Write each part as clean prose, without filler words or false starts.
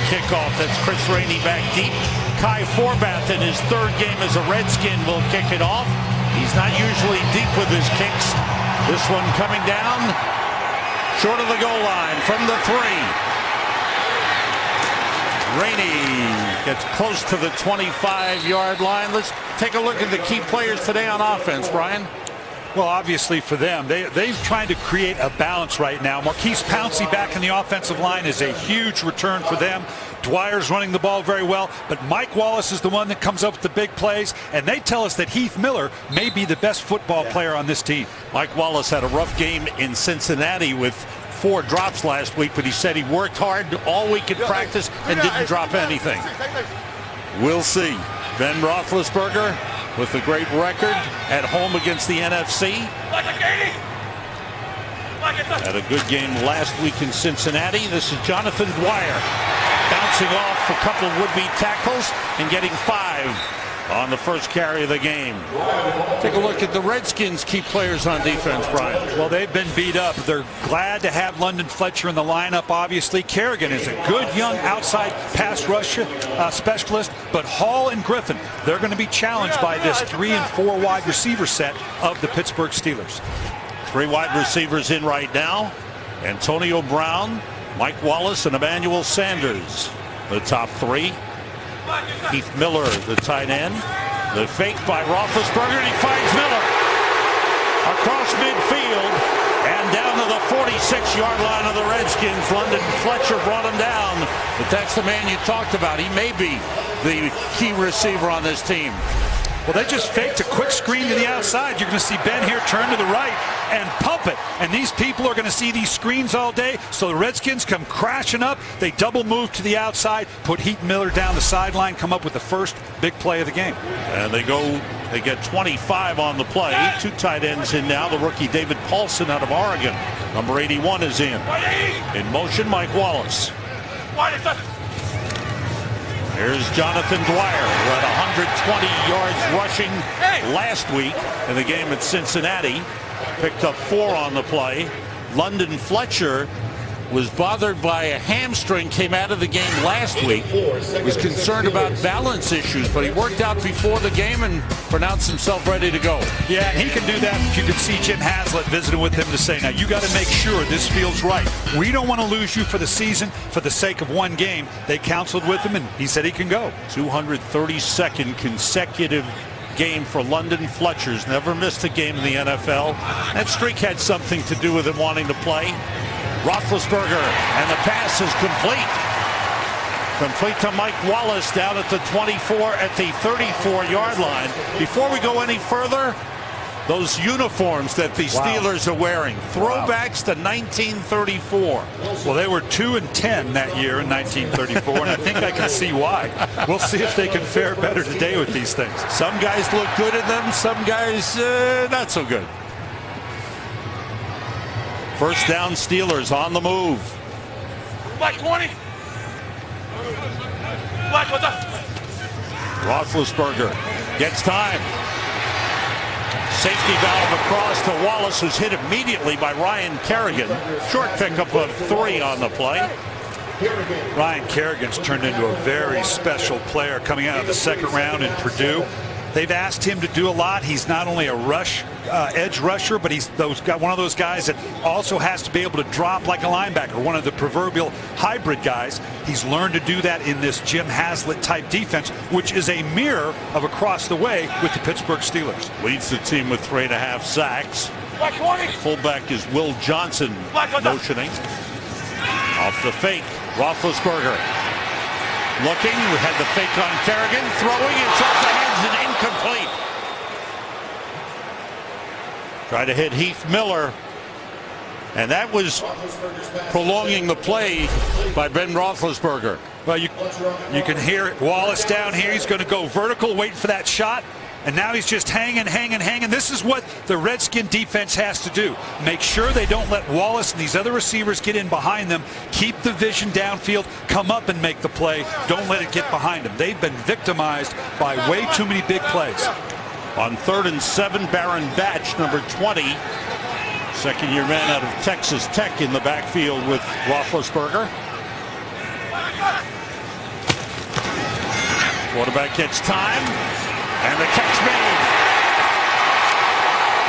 kickoff. That's Chris Rainey back deep. Kai Forbath in his third game as a Redskin will kick it off. He's not usually deep with his kicks. This one coming down short of the goal line from the 3. Rainey gets close to the 25-yard line. Let's take a look at the key players today on offense, Brian. Well, obviously for them, they're trying to create a balance right now. Marquise Pouncey back in the offensive line is a huge return for them. Dwyer's running the ball very well, but Mike Wallace is the one that comes up with the big plays, and they tell us that Heath Miller may be the best football player on this team. Mike Wallace had a rough game in Cincinnati with 4 drops last week, but he said he worked hard all week in practice and didn't drop anything. We'll see. Ben Roethlisberger with a great record at home against the NFC. Had a good game last week in Cincinnati. This is Jonathan Dwyer bouncing off a couple of would-be tackles and getting 5 on the first carry of the game. Take a look at the Redskins' key players on defense, Brian. Well, they've been beat up. They're glad to have London Fletcher in the lineup, obviously. Kerrigan is a good young outside pass rush specialist, but Hall and Griffin, they're going to be challenged by this 3 and 4 wide receiver set of the Pittsburgh Steelers. 3 wide receivers in right now. Antonio Brown, Mike Wallace, and Emmanuel Sanders, the top 3. Heath Miller, the tight end. The fake by Roethlisberger, and he finds Miller across midfield and down to the 46-yard line of the Redskins. London Fletcher brought him down, but that's the man you talked about. He may be the key receiver on this team. Well, they just faked a quick screen to the outside. You're going to see Ben here turn to the right and pump it. And these people are going to see these screens all day. So the Redskins come crashing up. They double move to the outside, put Heath Miller down the sideline, come up with the first big play of the game. And they get 25 on the play. 2 tight ends in now. The rookie David Paulson out of Oregon. Number 81 is in. In motion, Mike Wallace. Here's Jonathan Dwyer, who had 120 yards rushing last week in the game at Cincinnati. Picked up 4 on the play. London Fletcher was bothered by a hamstring, came out of the game last week. Was concerned about balance issues, but he worked out before the game and pronounced himself ready to go. Yeah, he can do that. You can see Jim Haslett visiting with him to say, now you got to make sure this feels right. We don't want to lose you for the season for the sake of one game. They counseled with him, and he said he can go. 232nd consecutive game for London Fletcher's. Never missed a game in the NFL. That streak had something to do with him wanting to play. Roethlisberger, and the pass is complete. Complete to Mike Wallace down at the 24, at the 34-yard line. Before we go any further, those uniforms that the Steelers are wearing, throwbacks to 1934. Well, they were 2-10 that year in 1934, and I think I can see why. We'll see if they can fare better today with these things. Some guys look good in them, some guys not so good. First down, Steelers on the move. Black 20. Black, what's up? Roethlisberger gets time. Safety valve across to Wallace, who's hit immediately by Ryan Kerrigan. Short pickup of 3 on the play. Ryan Kerrigan's turned into a very special player coming out of the 2nd round in Purdue. They've asked him to do a lot. He's not only a edge rusher, but he's one of those guys that also has to be able to drop like a linebacker, one of the proverbial hybrid guys. He's learned to do that in this Jim Haslett type defense, which is a mirror of across the way with the Pittsburgh Steelers. Leads the team with 3.5 sacks. Fullback is Will Johnson motioning. Off the fake, Roethlisberger. Looking, we had the fake on Kerrigan, throwing, it's off the hands and incomplete. Try to hit Heath Miller, and that was prolonging the play by Ben Roethlisberger. Well, you can hear Wallace down here. He's going to go vertical, waiting for that shot. And now he's just hanging. This is what the Redskin defense has to do. Make sure they don't let Wallace and these other receivers get in behind them. Keep the vision downfield. Come up and make the play. Don't let it get behind them. They've been victimized by way too many big plays. On 3rd and 7, Baron Batch, number 20. Second-year man out of Texas Tech in the backfield with Roethlisberger. Quarterback gets time, and the catch made.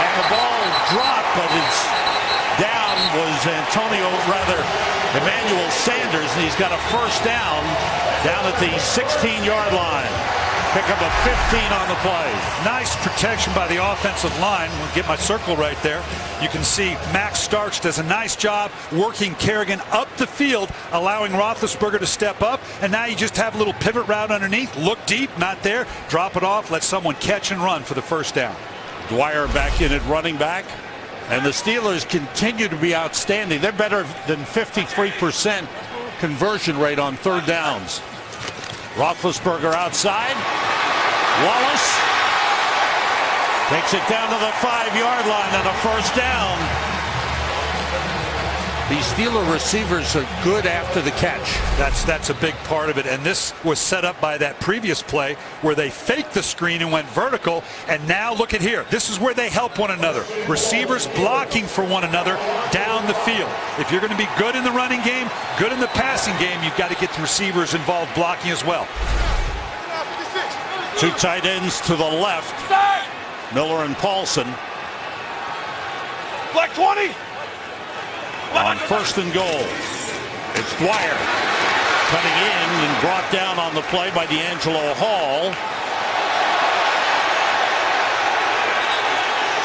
And the ball dropped, but it's down was Emmanuel Sanders, and he's got a first down at the 16-yard line. Pick up a 15 on the play. Nice protection by the offensive line. We'll get my circle right there. You can see Max Starks does a nice job working Kerrigan up the field, allowing Roethlisberger to step up. And now you just have a little pivot route underneath. Look deep, not there. Drop it off, let someone catch and run for the first down. Dwyer back in at running back. And the Steelers continue to be outstanding. They're better than 53% conversion rate on third downs. Roethlisberger outside. Wallace takes it down to the 5-yard line on a first down. These Steeler receivers are good after the catch. That's a big part of it. And this was set up by that previous play where they faked the screen and went vertical. And now look at here. This is where they help one another. Receivers blocking for one another down the field. If you're going to be good in the running game, good in the passing game, you've got to get the receivers involved blocking as well. Two tight ends to the left. Miller and Paulson. Black 20. On first and goal, it's Dwyer cutting in and brought down on the play by D'Angelo Hall.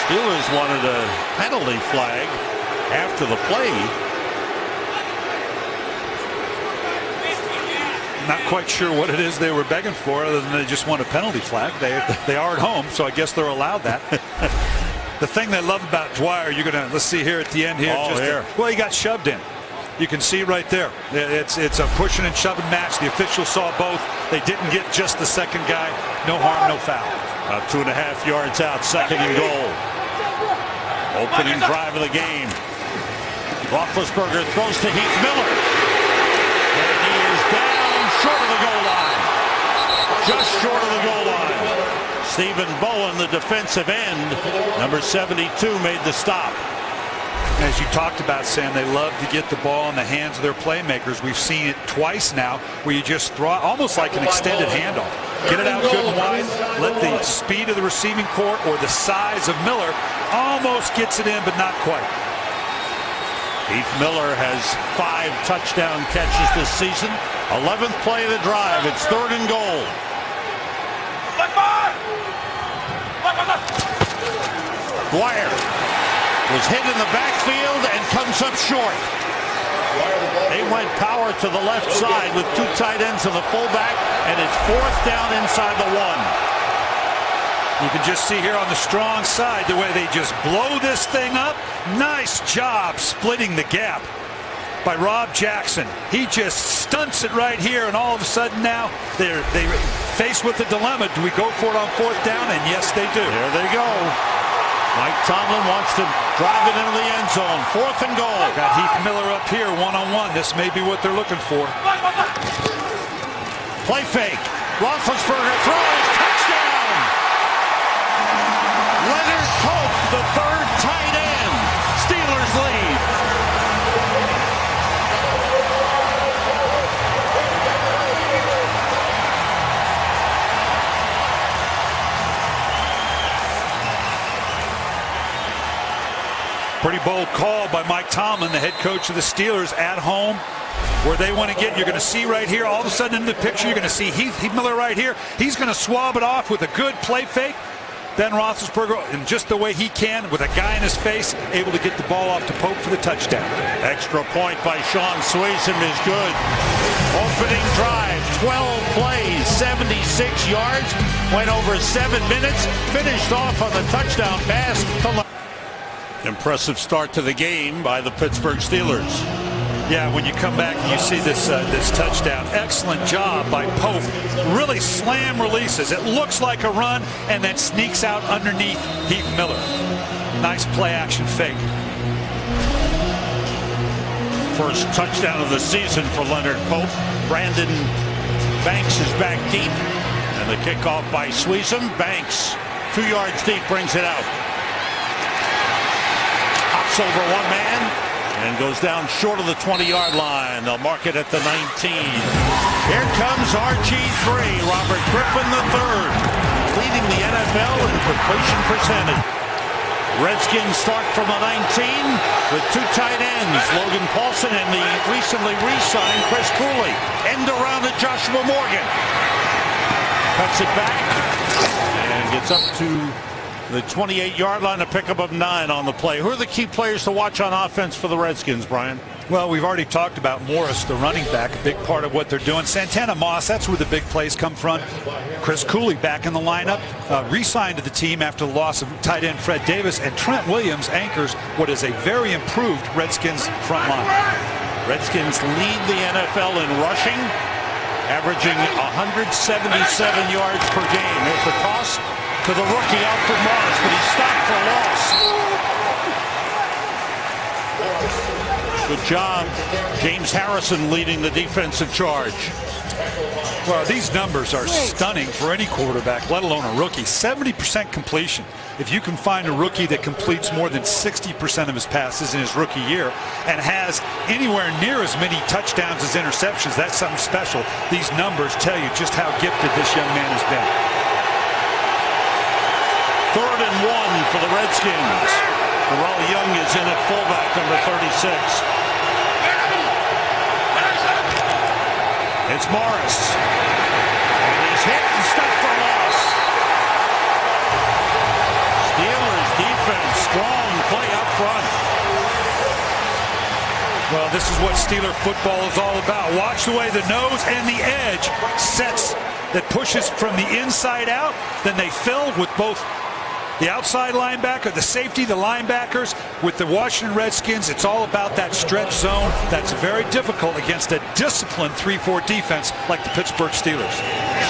Steelers wanted a penalty flag after the play. Not quite sure what it is they were begging for, other than they just want a penalty flag. They are at home, so I guess they're allowed that. The thing they love about Dwyer, let's see here at the end here. Well, he got shoved in. You can see right there. It's a pushing and shoving match. The officials saw both. They didn't get just the second guy. No harm, no foul. 2.5 yards out, second and goal. Opening drive of the game. Roethlisberger throws to Heath Miller. And he is down short of the goal line. Just short of the goal line. Stephen Bowen, the defensive end, number 72, made the stop. As you talked about, Sam, they love to get the ball in the hands of their playmakers. We've seen it twice now where you just throw it almost like an extended handoff. Get it out good and wide. Let the speed of the receiving court or the size of Miller almost gets it in, but not quite. Heath Miller has 5 touchdown catches this season. 11th play of the drive. It's third and goal. Dwyer was hit in the backfield and comes up short. They went power to the left side with 2 tight ends and the fullback, and it's fourth down inside the 1. You can just see here on the strong side the way they just blow this thing up. Nice job splitting the gap by Rob Jackson. He just stunts it right here, and all of a sudden now they're faced with the dilemma. Do we go for it on fourth down? And yes, they do. There they go. Mike Tomlin wants to drive it into the end zone. Fourth and goal. Got Heath Miller up here one-on-one. This may be what they're looking for. Play fake. Roethlisberger throws. Touchdown. Leonard Pope, the third tight end. Steelers lead. Pretty bold call by Mike Tomlin, the head coach of the Steelers, at home where they want to get. You're going to see right here, all of a sudden in the picture, you're going to see Heath Miller right here. He's going to swab it off with a good play fake. Then Roethlisberger, in just the way he can, with a guy in his face, able to get the ball off to Pope for the touchdown. Extra point by Sean Swayzem is good. Opening drive, 12 plays, 76 yards, went over 7 minutes, finished off on the touchdown pass to impressive start to the game by the Pittsburgh Steelers. Yeah, when you come back and you see this touchdown, excellent job by Pope. Really slam releases. It looks like a run and then sneaks out underneath Heath Miller. Nice play action fake. First touchdown of the season for Leonard Pope. Brandon Banks is back deep. And the kickoff by Swayzem. Banks, 2 yards deep, brings it out. Hops over one man. and goes down short of the 20-yard line. They'll mark it at the 19. Here comes RG3, Robert Griffin III, leading the NFL in completion percentage. Redskins start from the 19 with two tight ends, Logan Paulson and the recently re-signed Chris Cooley. End around to Joshua Morgan. Cuts it back and gets up to the 28-yard line, a pickup of 9 on the play. Who are the key players to watch on offense for the Redskins, Brian? Well, we've already talked about Morris, the running back, a big part of what they're doing. Santana Moss, that's where the big plays come from. Chris Cooley back in the lineup, re-signed to the team after the loss of tight end Fred Davis, and Trent Williams anchors what is a very improved Redskins front line. Redskins lead the NFL in rushing, averaging 177 yards per game. There's the toss to the rookie Alfred Morris, but he's stopped for loss. Good job. James Harrison leading the defensive charge. Well, these numbers are stunning for any quarterback, let alone a rookie. 70% completion. If you can find a rookie that completes more than 60% of his passes in his rookie year and has anywhere near as many touchdowns as interceptions, that's something special. These numbers tell you just how gifted this young man has been. 3rd and 1 for the Redskins. Terrell Young is in at fullback, number 36. It's Morris. And he's hit and stuffed for loss. Steelers defense, strong play up front. Well, this is what Steeler football is all about. Watch the way the nose and the edge sets that pushes from the inside out. Then they fill with both the outside linebacker, the safety, the linebackers. With the Washington Redskins, it's all about that stretch zone. That's very difficult against a disciplined 3-4 defense like the Pittsburgh Steelers.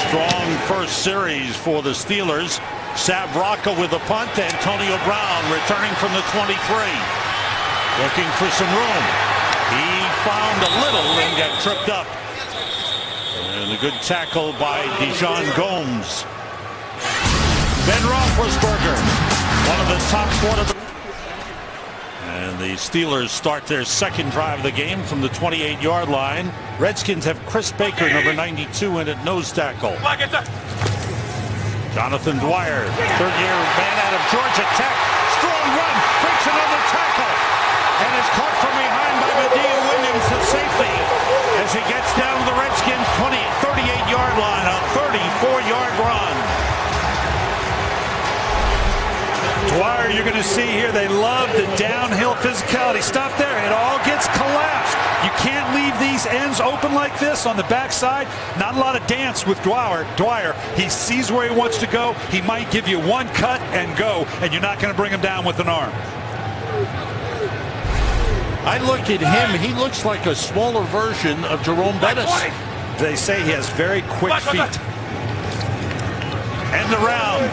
Strong first series for the Steelers. Sav Rocca with the punt. Antonio Brown returning from the 23. Looking for some room. He found a little and got tripped up. And a good tackle by Dijon Gomes. Ben Roethlisberger, one of the top quarterbacks. And the Steelers start their second drive of the game from the 28-yard line. Redskins have Chris Baker, number 92, in at nose tackle. Jonathan Dwyer, third-year man out of Georgia Tech. Strong run, breaks another tackle, and is caught from behind by Medea Williams, the safety, as he gets down to the Redskins' 38-yard line, a 34-yard run. Dwyer, you're going to see here, they love the downhill physicality. Stop there. It all gets collapsed. You can't leave these ends open like this on the backside. Not a lot of dance with Dwyer. He sees where he wants to go. He might give you one cut and go, and you're not going to bring him down with an arm. I look at him. He looks like a smaller version of Jerome Bettis. They say he has very quick feet. End around.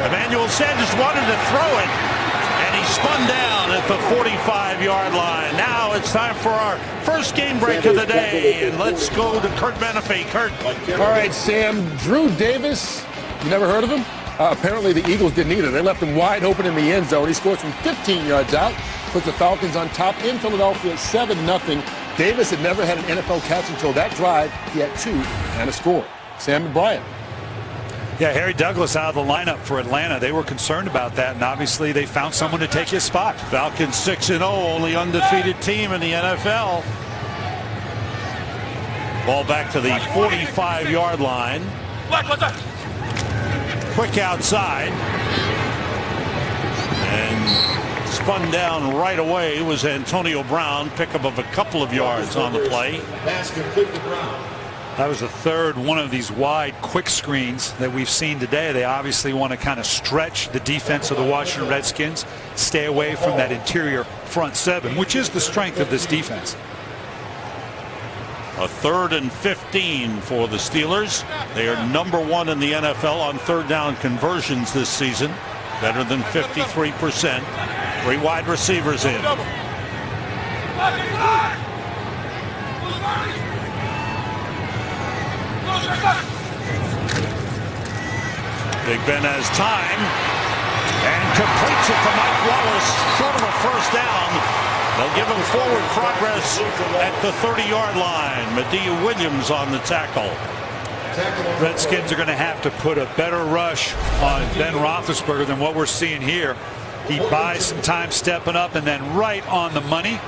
Emmanuel Sanders wanted to throw it, and he spun down at the 45-yard line. Now it's time for our first game break of the day, and let's go to Kurt Menefee. Kurt. All right, Sam. Drew Davis, you never heard of him? Apparently the Eagles didn't either. They left him wide open in the end zone. He scores from 15 yards out, puts the Falcons on top in Philadelphia 7-0. Davis had never had an NFL catch until that drive. He had 2 and a score. Sam and Brian. Yeah, Harry Douglas out of the lineup for Atlanta. They were concerned about that, and obviously they found someone to take his spot. Falcons 6-0, only undefeated team in the NFL. Ball back to the 45-yard line. Quick outside. And spun down right away was Antonio Brown. Pickup of a couple of yards on the play. That was the third one of these wide quick screens that we've seen today. They obviously want to kind of stretch the defense of the Washington Redskins, stay away from that interior front 7, which is the strength of this defense. A 3rd and 15 for the Steelers. They are number 1 in the NFL on third down conversions this season. Better than 53%. 3 wide receivers in. Big Ben has time and completes it to Mike Wallace, short of a first down. They'll give him forward progress at the 30-yard line. Medea Williams on the tackle. Redskins are going to have to put a better rush on Ben Roethlisberger than what we're seeing here. He buys some time stepping up and then right on the money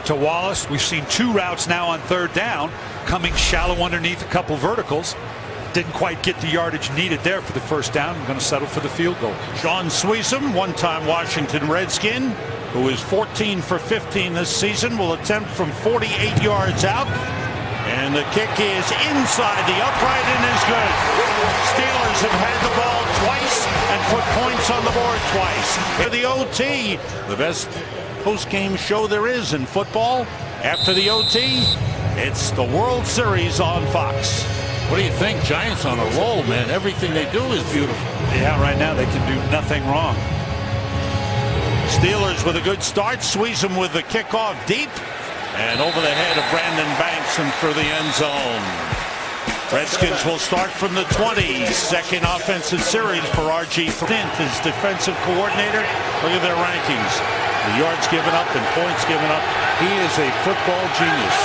to Wallace. We've seen 2 routes now on 3rd down coming shallow underneath a couple verticals. Didn't quite get the yardage needed there for the 1st down. I'm going to settle for the field goal. Sean Sweezum, one-time Washington Redskin, who is 14 for 15 this season, will attempt from 48 yards out. And the kick is inside the upright and is good. Steelers have had the ball twice and put points on the board twice. For the OT, the best post-game show there is in football. After the OT, it's the World Series on Fox. What do you think? Giants on a roll, man. Everything they do is beautiful. Yeah, right now they can do nothing wrong. Steelers with a good start. Sweezum with the kickoff deep. And over the head of Brandon Banks and through the end zone. Redskins will start from the 20. Second offensive series for R.G. Flint, his defensive coordinator. Look at their rankings. The yards given up and points given up. He is a football genius.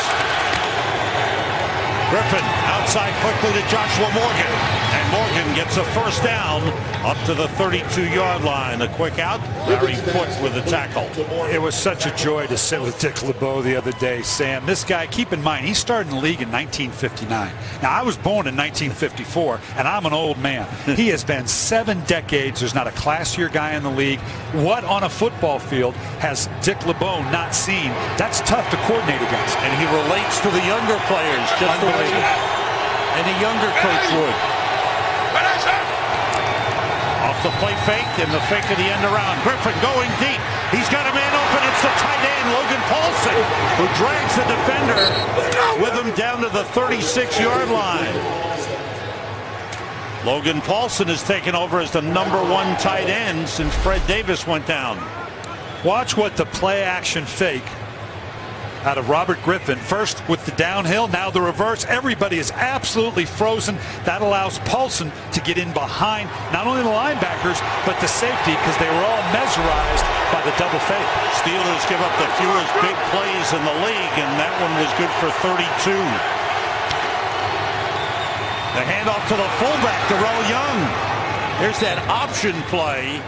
Griffin outside quickly to Joshua Morgan. And Morgan gets a 1st down up to the 32-yard line. A quick out. Larry Foote with the tackle. It was such a joy to sit with Dick LeBeau the other day, Sam. This guy, keep in mind, he started in the league in 1959. Now, I was born in 1954, and I'm an old man. He has been 7 decades. There's not a classier guy in the league. What on a football field has Dick LeBeau not seen? That's tough to coordinate against. And he relates to the younger players just the way any younger coach would. Off the play fake and the fake of the end around. Griffin going deep. He's got a man open. It's the tight end, Logan Paulson, who drags the defender with him down to the 36-yard line. Logan Paulson has taken over as the #1 tight end since Fred Davis went down. Watch what the play action fake out of Robert Griffin. First with the downhill, now the reverse. Everybody is absolutely frozen. That allows Paulson to get in behind not only the linebackers, but the safety, because they were all mesmerized by the double fake. Steelers give up the fewest big plays in the league, and that one was good for 32. The handoff to the fullback, Darrell Young. There's that option play.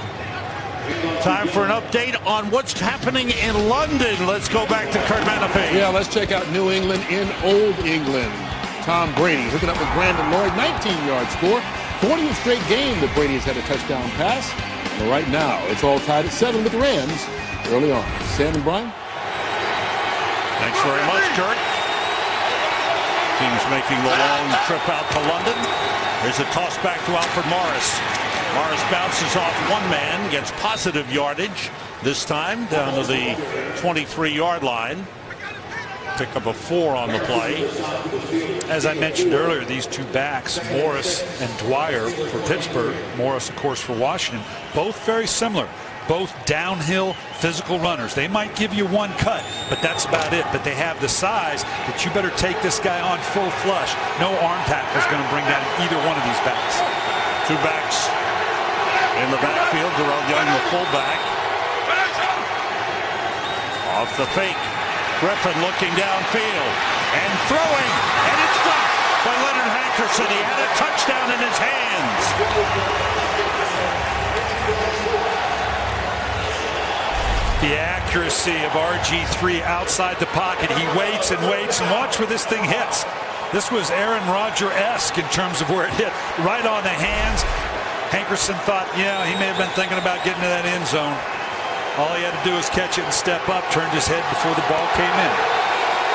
Time for an update on what's happening in London. Let's go back to Kurt Manafee. Yeah, let's check out New England in Old England. Tom Brady hooking up with Brandon Lloyd, 19-yard score. 40th straight game that Brady has had a touchdown pass. But right now, it's all tied at 7 with the Rams early on. Sam and Brian? Thanks very much, Kurt. Team's making the long trip out to London. There's a toss back to Alfred Morris. Morris bounces off one man, gets positive yardage, this time down to the 23-yard line. Pick up a 4 on the play. As I mentioned earlier, these 2 backs, Morris and Dwyer for Pittsburgh, Morris, of course, for Washington, both very similar. Both downhill physical runners. They might give you 1 cut, but that's about it. But they have the size that you better take this guy on full flush. No arm tackle is going to bring down either one of these backs. 2 backs in the backfield. Darrell Young, the fullback. Off the fake. Griffin looking downfield and throwing, and it's stopped by Leonard Hankerson. He had a touchdown in his hands. The accuracy of RG3 outside the pocket. He waits and waits, and watch where this thing hits. This was Aaron Rodgers-esque in terms of where it hit, right on the hands. Hankerson thought, yeah, he may have been thinking about getting to that end zone. All he had to do was catch it and step up, turned his head before the ball came in.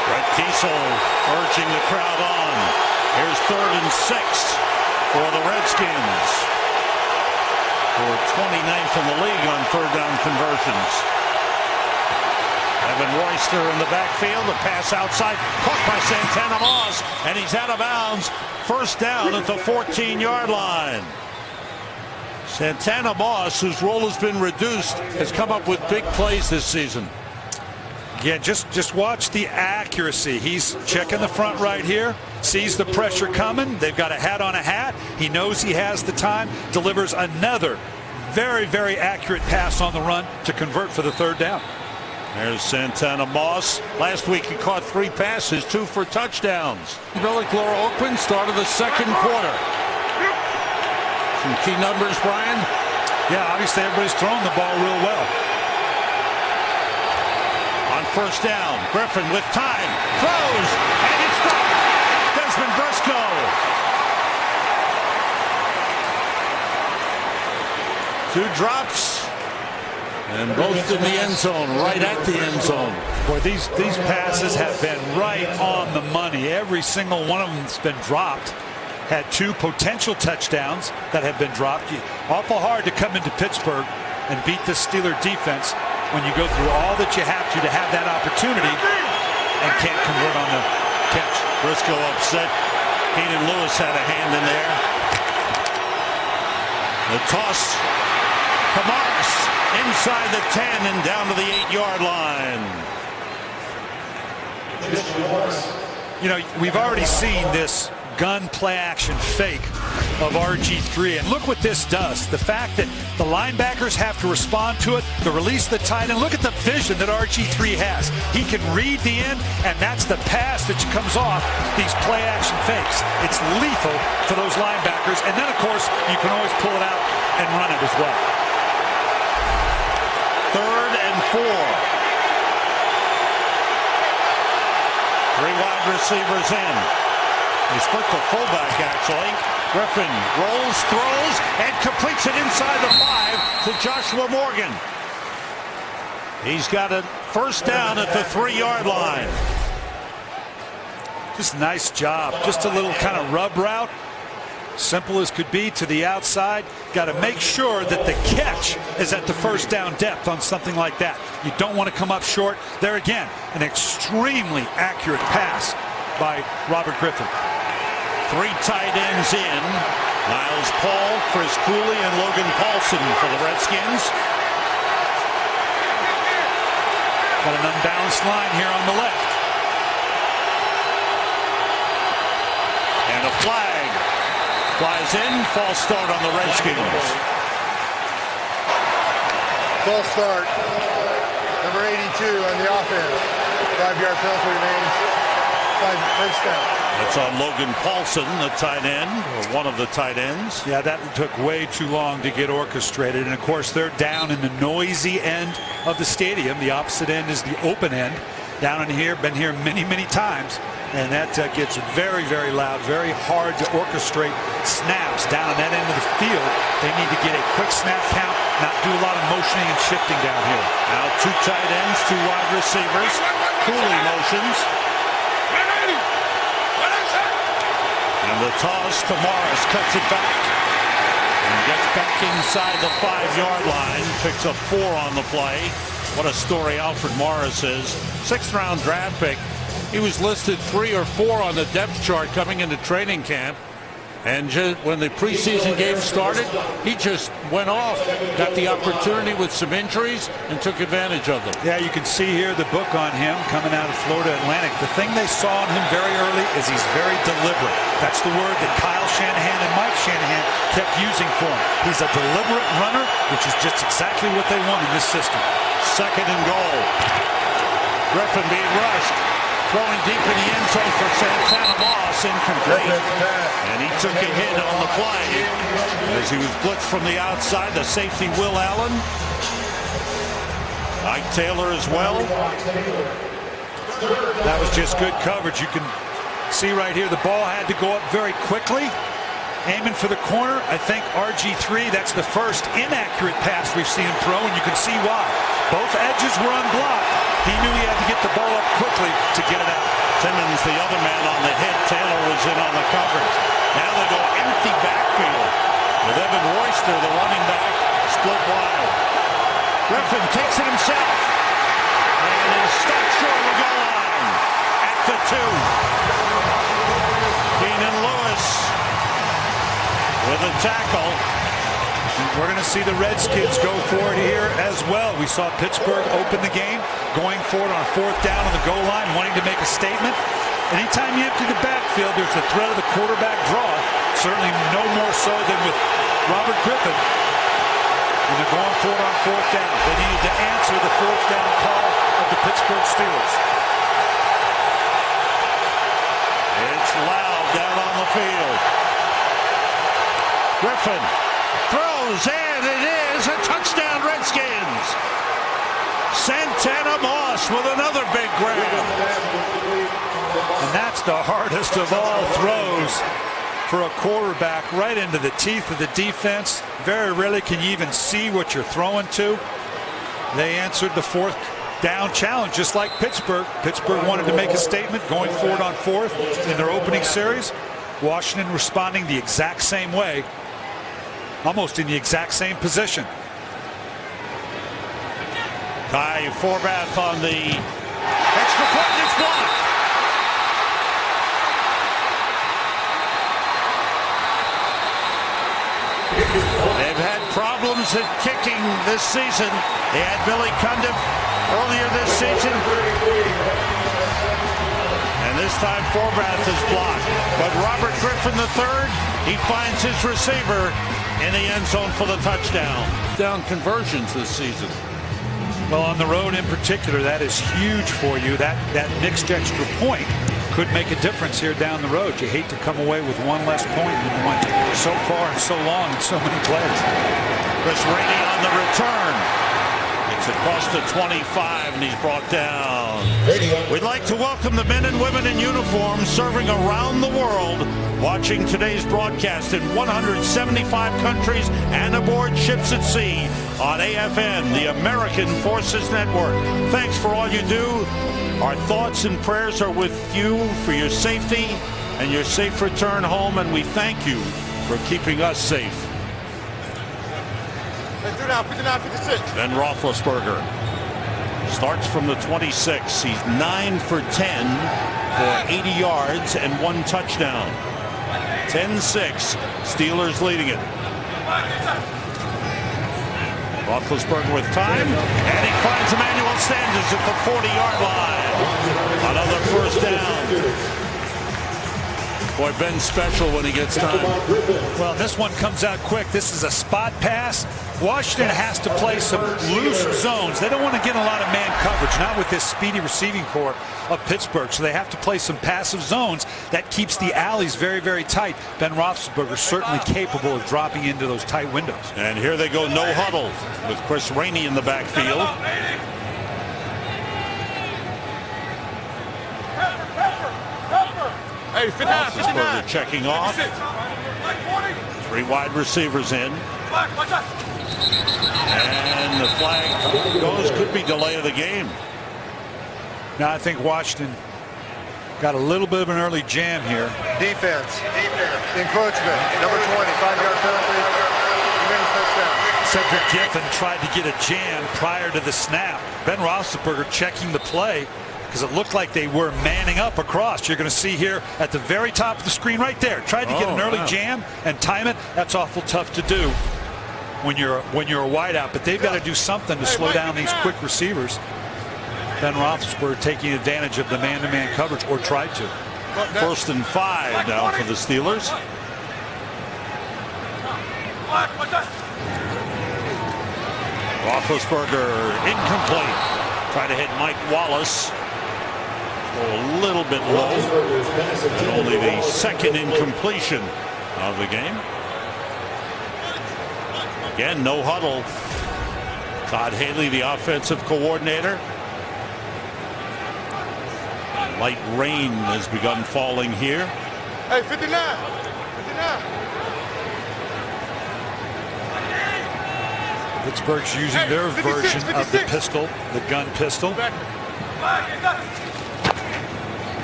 Brett Kiesel urging the crowd on. Here's 3rd and 6 for the Redskins. For 29th in the league on 3rd down conversions. Evan Royster in the backfield. The pass outside, caught by Santana Moss, and he's out of bounds. 1st down at the 14-yard line. Santana Moss, whose role has been reduced, has come up with big plays this season. Yeah, just watch the accuracy. He's checking the front right here, sees the pressure coming. They've got a hat on a hat. He knows he has the time, delivers another very, very accurate pass on the run to convert for the 3rd down. There's Santana Moss. Last week he caught 3 passes, 2 for touchdowns. Village Laura Oakland, start of the second quarter. Some key numbers, Brian. Yeah, obviously everybody's throwing the ball real well. On first down, Griffin with time, throws, and it's caught. Desmond Briscoe. 2 drops, and both in the end zone, right at the end zone. Boy, these passes have been right on the money. Every single one of them that's been dropped had 2 potential touchdowns that have been dropped. Awful hard to come into Pittsburgh and beat the Steeler defense when you go through all that you have to have that opportunity and can't convert on the catch. Briscoe upset. Keenan Lewis had a hand in there. The toss to Morris inside the 10 and down to the 8-yard line. You know, we've already seen this gun play action fake of RG3, and look what this does. The fact that the linebackers have to respond to it, the release of the tight end. Look at the vision that RG3 has. He can read the end, and that's the pass that comes off these play action fakes. It's lethal for those linebackers, and then of course you can always pull it out and run it as well. 3rd and 4. 3 wide receivers in. They split the fullback, actually. Griffin rolls, throws, and completes it inside the 5 to Joshua Morgan. He's got a first down at the 3-yard line. Just a nice job. Just a little kind of rub route. Simple as could be to the outside. Got to make sure that the catch is at the first down depth on something like that. You don't want to come up short. There again, an extremely accurate pass by Robert Griffin. 3 tight ends in. Niles Paul, Chris Cooley, and Logan Paulson for the Redskins. Got an unbalanced line here on the left. And a flag. Flies in. False start on the Redskins. False start. Number 82 on the offense. 5-yard penalty remains. 5 first down. That's on Logan Paulson, the tight end, or one of the tight ends. Yeah, that took way too long to get orchestrated. And of course, they're down in the noisy end of the stadium. The opposite end is the open end. Down in here, been here many, many times. And that gets very, very loud, very hard to orchestrate snaps down on that end of the field. They need to get a quick snap count, not do a lot of motioning and shifting down here. Now 2 tight ends, 2 wide receivers. Cooley motions. And the toss to Morris, cuts it back and gets back inside the 5-yard line. Picks up 4 on the play. What a story Alfred Morris is. 6th-round draft pick. He was listed 3 or 4 on the depth chart coming into training camp. And when the preseason game started, he just went off, got the opportunity with some injuries, and took advantage of them. Yeah, you can see here the book on him coming out of Florida Atlantic. The thing they saw in him very early is he's very deliberate. That's the word that Kyle Shanahan and Mike Shanahan kept using for him. He's a deliberate runner, which is just exactly what they want in this system. 2nd and goal. Griffin being rushed. Throwing deep in the end zone for Santana Moss, incomplete. And he took a hit on the play as he was blitzed from the outside. The safety, Will Allen. Ike Taylor as well. That was just good coverage. You can see right here the ball had to go up very quickly. Aiming for the corner. I think RG3, that's the first inaccurate pass we've seen him throw, and you can see why. Both edges were unblocked. He knew he had to get the ball up quickly to get it out. Timmons, the other man on the hit. Taylor was in on the coverage. Now they go empty backfield with Evan Royster, the running back, split wide. Griffin takes it himself and is stopped short of the goal line at the 2. Keenan Lewis with a tackle. We're going to see the Redskins go for it here as well. We saw Pittsburgh open the game, going for it on 4th down on the goal line, wanting to make a statement. Anytime you empty the backfield, there's the threat of the quarterback draw. Certainly no more so than with Robert Griffin. and they're going for it on fourth down. They needed to answer the fourth down call of the Pittsburgh Steelers. It's loud down on the field. Griffin throws, and it is a touchdown, Redskins. Santana Moss with another big grab. And that's the hardest of all throws for a quarterback, right into the teeth of the defense. Very rarely can you even see what you're throwing to. They answered the fourth down challenge just like Pittsburgh. Pittsburgh wanted to make a statement going forward on fourth in their opening series. Washington responding the exact same way, almost in the exact same position. Kai Forbath on the extra point. It's blocked. They've had problems at kicking this season. They had Billy Cundiff earlier this season. And this time Forbath is blocked. But Robert Griffin III, he finds his receiver in the end zone for the touchdown. Down conversions this season. Well, on the road in particular, that is huge for you. That mixed extra point could make a difference here down the road. You hate to come away with one less point than you went so far and so long in so many plays. Chris Rainey on the return. It's across the 25, and he's brought down. We'd like to welcome the men and women in uniform serving around the world, watching today's broadcast in 175 countries and aboard ships at sea on AFN, the American Forces Network. Thanks for all you do. Our thoughts and prayers are with you for your safety and your safe return home, and we thank you for keeping us safe. Ben Roethlisberger starts from the 26. He's 9 for 10 for 80 yards and 1 touchdown. 10-6, Steelers leading it. Roethlisberger with time, and he finds Emmanuel Sanders at the 40-yard line. Another first down. Boy, Ben's special when he gets time. Well, this one comes out quick. This is a spot pass. Washington has to play some loose zones. They don't want to get a lot of man coverage, not with this speedy receiving corps of Pittsburgh. So they have to play some passive zones that keeps the alleys very, very tight. Ben Roethlisberger certainly capable of dropping into those tight windows. And here they go, no huddle with Chris Rainey in the backfield. Hey, 59. Checking off. 3 wide receivers in. And the flag goes, could be delay of the game. Now I think Washington got a little bit of an early jam here. Defense. Encroachment. Number 20. 5-yard penalty. Remaining touchdown. Cedric Giffen tried to get a jam prior to the snap. Ben Roethlisberger checking the play because it looked like they were manning up across. You're going to see here at the very top of the screen right there. Tried to get an early jam and time it. That's awful tough to do when you're a wideout, but they've got to do something to slow down these quick receivers. Ben Roethlisberger taking advantage of the man-to-man coverage, or tried to. 1st and 5 now for the Steelers. Roethlisberger incomplete. Try to hit Mike Wallace. A little bit low. And only the 2nd incompletion of the game. Again, no huddle. Todd Haley, the offensive coordinator. Light rain has begun falling here. Hey, 59. Pittsburgh's using their version of the pistol, the gun pistol.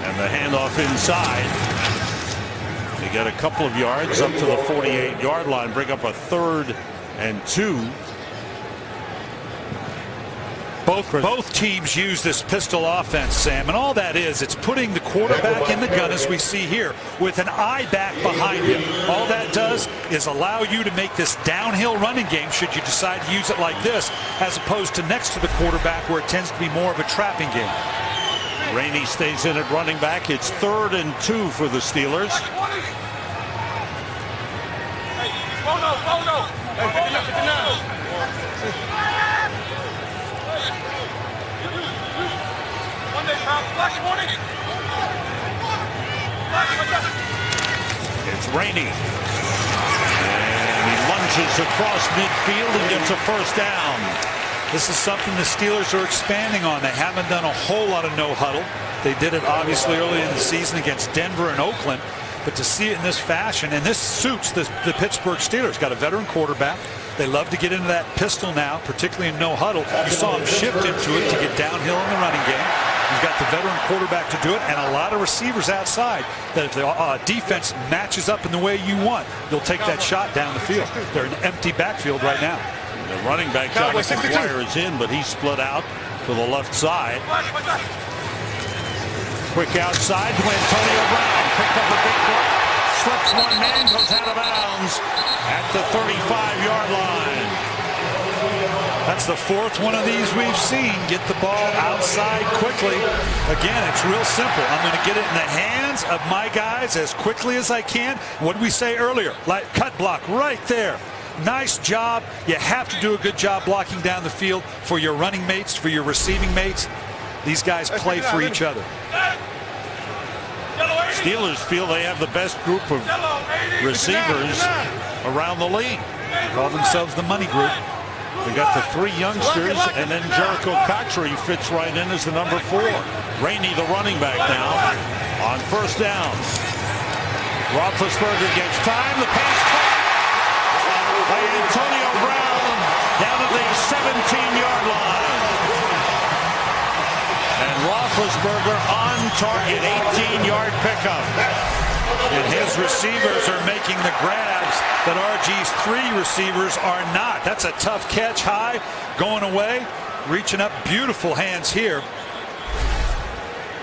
And the handoff inside. They get a couple of yards up to the 48-yard line, bring up a 3rd and 2. Both teams use this pistol offense, Sam, and all that is, it's putting the quarterback in the gun, as we see here, with an eye back behind him. All that does is allow you to make this downhill running game, should you decide to use it like this, as opposed to next to the quarterback, where it tends to be more of a trapping game. Rainey stays in at running back. It's 3rd and 2 for the Steelers. It's Rainey. And he lunges across midfield and gets a first down. This is something the Steelers are expanding on. They haven't done a whole lot of no huddle. They did it obviously early in the season against Denver and Oakland. But to see it in this fashion, and this suits the Pittsburgh Steelers. Got a veteran quarterback. They love to get into that pistol now, particularly in no huddle. You saw him shift into it to get downhill in the running game. He's got the veteran quarterback to do it, and a lot of receivers outside that if the defense matches up in the way you want, you'll take that shot down the field. They're an empty backfield right now. The running back, Jonathan Dwyer, is in, but he's split out to the left side. Quick outside to Antonio Brown. Picked up a big block. Slips one man, goes out of bounds at the 35-yard line. That's the fourth one of these we've seen. Get the ball outside quickly. Again, it's real simple. I'm going to get it in the hands of my guys as quickly as I can. What did we say earlier? Like cut block right there. Nice job. You have to do a good job blocking down the field for your running mates, for your receiving mates. These guys play for each other. Steelers feel they have the best group of receivers around the league. Call themselves the money group. They got the three youngsters, and then Jericho Cotchery fits right in as the number 4. Rainey, the running back now, on first down. Roethlisberger gets time. The pass caught by Antonio Brown down at the 17-yard line. And Roethlisberger on target, 18-yard pickup. And his receivers are making the grabs that RG's 3 receivers are not. That's a tough catch high, going away, reaching up. Beautiful hands here.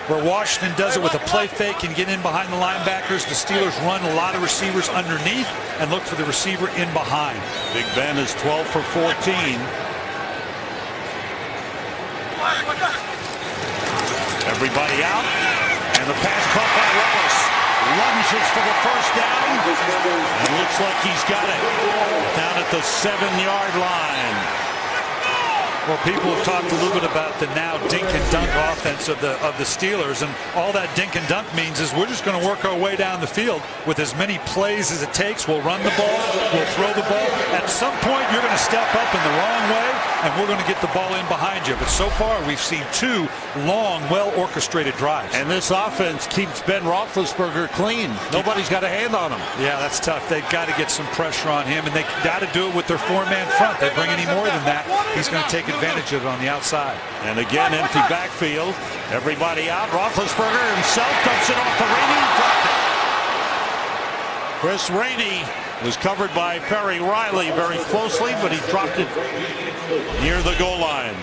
Where Washington does it with a play fake and get in behind the linebackers, the Steelers run a lot of receivers underneath and look for the receiver in behind. Big Ben is 12 for 14. Everybody out, and the pass caught by Wallace. Lunges for the first down, and looks like he's got it down at the 7-yard line. Well, people have talked a little bit about the now dink and dunk offense of the Steelers, and all that dink and dunk means is we're just going to work our way down the field with as many plays as it takes. We'll run the ball, we'll throw the ball. At some point, you're going to step up in the wrong way, and we're going to get the ball in behind you. But so far, we've seen 2 long, well-orchestrated drives. And this offense keeps Ben Roethlisberger clean. Nobody's got a hand on him. Yeah, that's tough. They've got to get some pressure on him, and they got to do it with their 4-man front. They bring any more than that, he's going to take advantage of it on the outside. And again, empty backfield. Everybody out. Roethlisberger himself dumps it off to Rainey. Dropped it. Chris Rainey was covered by Perry Riley very closely, but he dropped it near the goal line.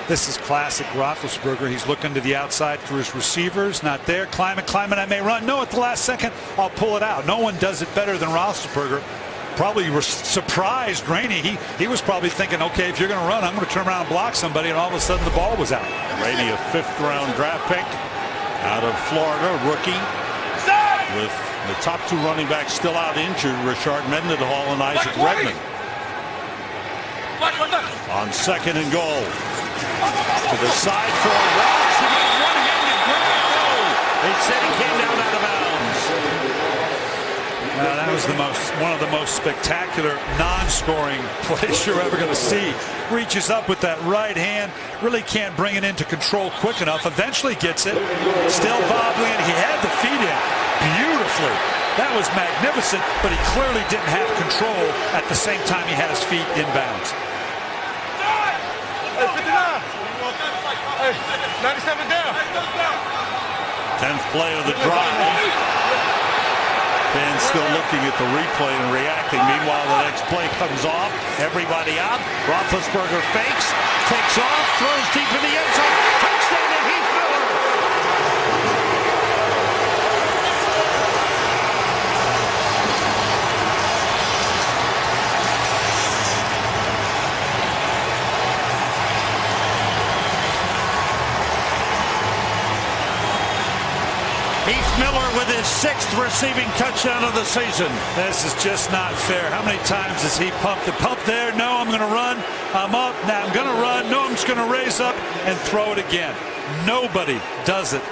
This is classic Roethlisberger. He's looking to the outside for his receivers. Not there. Climbing, I may run. No, at the last second, I'll pull it out. No one does it better than Roethlisberger. Probably surprised Rainey. He was probably thinking, okay, if you're going to run, I'm going to turn around and block somebody, and all of a sudden the ball was out. Rainey, a 5th-round draft pick out of Florida, rookie, with the top 2 running backs still out injured, Richard Mendenhall and Isaac Redman. On 2nd and goal. To the side for Ross. One-handed grab. They said he came down out of bounds. That was one of the most spectacular non-scoring plays you're ever going to see. Reaches up with that right hand, really can't bring it into control quick enough. Eventually gets it, still bobbling. He had the feet in beautifully. That was magnificent, but he clearly didn't have control at the same time he had his feet inbounds. Hey, 59. Hey, 97 down. 10th play of the drive. Fans still looking at the replay and reacting. Meanwhile, the next play comes off. Everybody out. Roethlisberger fakes, takes off, throws deep in the end zone. Touchdown to Heath Miller. Heath Miller with his 6th receiving touchdown of the season. This is just not fair. How many times has he pumped the pump there? No, I'm going to run. I'm up. Now I'm going to run. No, I'm just going to raise up and throw it again. Nobody does it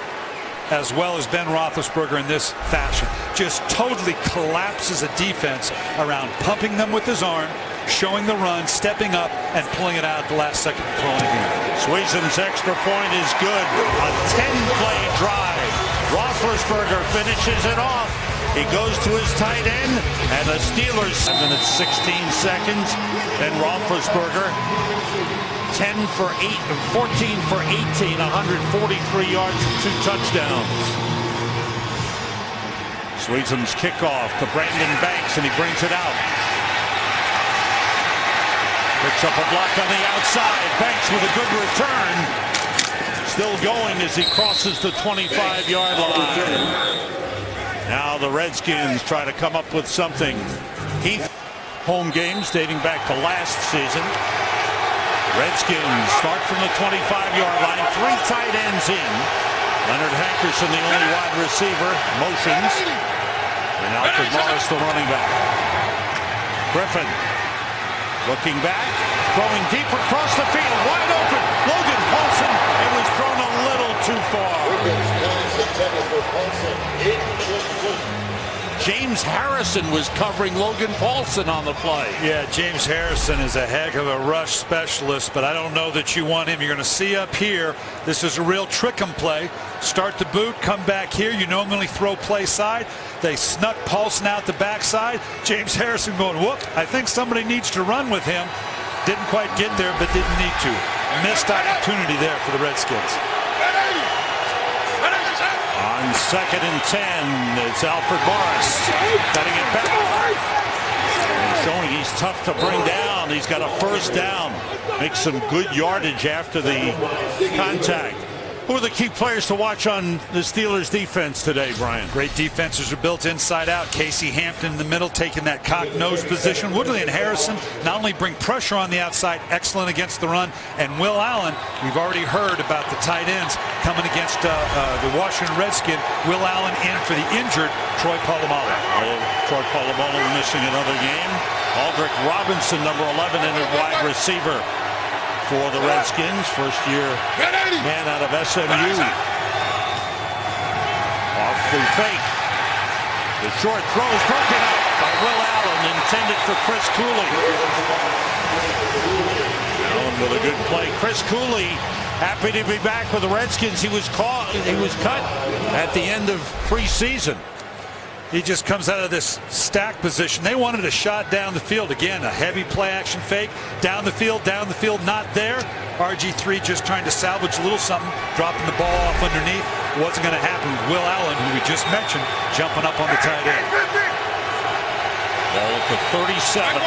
as well as Ben Roethlisberger in this fashion. Just totally collapses a defense around pumping them with his arm, showing the run, stepping up, and pulling it out at the last second and throwing it in. Sweezen's extra point is good. A 10-play drive. Roethlisberger finishes it off. He goes to his tight end, and the Steelers 7 minutes 16 seconds. And Roethlisberger 10 for 8, 14 for 18, 143 yards and 2 touchdowns. Sweezen's kickoff to Brandon Banks, and he brings it out. Picks up a block on the outside. Banks with a good return. Still going as he crosses the 25-yard line. Now the Redskins try to come up with something. Heath, home games dating back to last season. Redskins start from the 25-yard line. 3 tight ends in. Leonard Hankerson, the only wide receiver, motions. And Alfred Morris, the running back. Griffin looking back, throwing deep across the field, wide open. Logan Paulson. It was thrown a little too far. James Harrison was covering Logan Paulson on the play. Yeah, James Harrison is a heck of a rush specialist, but I don't know that you want him. You're going to see up here, this is a real trick 'em play. Start the boot, come back here. You normally throw play side. They snuck Paulson out the backside. James Harrison going, whoop, I think somebody needs to run with him. Didn't quite get there, but didn't need to. Missed opportunity there for the Redskins. On 2nd and 10, it's Alfred Morris cutting it back. And showing he's tough to bring down. He's got a first down. Makes some good yardage after the contact. Who are the key players to watch on the Steelers defense today, Brian? Great defenses are built inside out. Casey Hampton in the middle taking that cock nose position. Woodley and Harrison not only bring pressure on the outside, excellent against the run. And Will Allen, we've already heard about the tight ends coming against the Washington Redskins. Will Allen in for the injured Troy Polamalu. Troy Polamalu missing another game. Aldrick Robinson, number 11, in at wide receiver for the Redskins. First year man out of SMU. Off the fake. The short throw is broken up by Will Allen, intended for Chris Cooley. Allen with a good play. Chris Cooley happy to be back with the Redskins. He was cut at the end of preseason. He just comes out of this stack position. They wanted a shot down the field. Again, a heavy play action fake. Down the field, not there. RG3 just trying to salvage a little something, dropping the ball off underneath. Wasn't going to happen with Will Allen, who we just mentioned, jumping up on the tight end. Ball at the 37.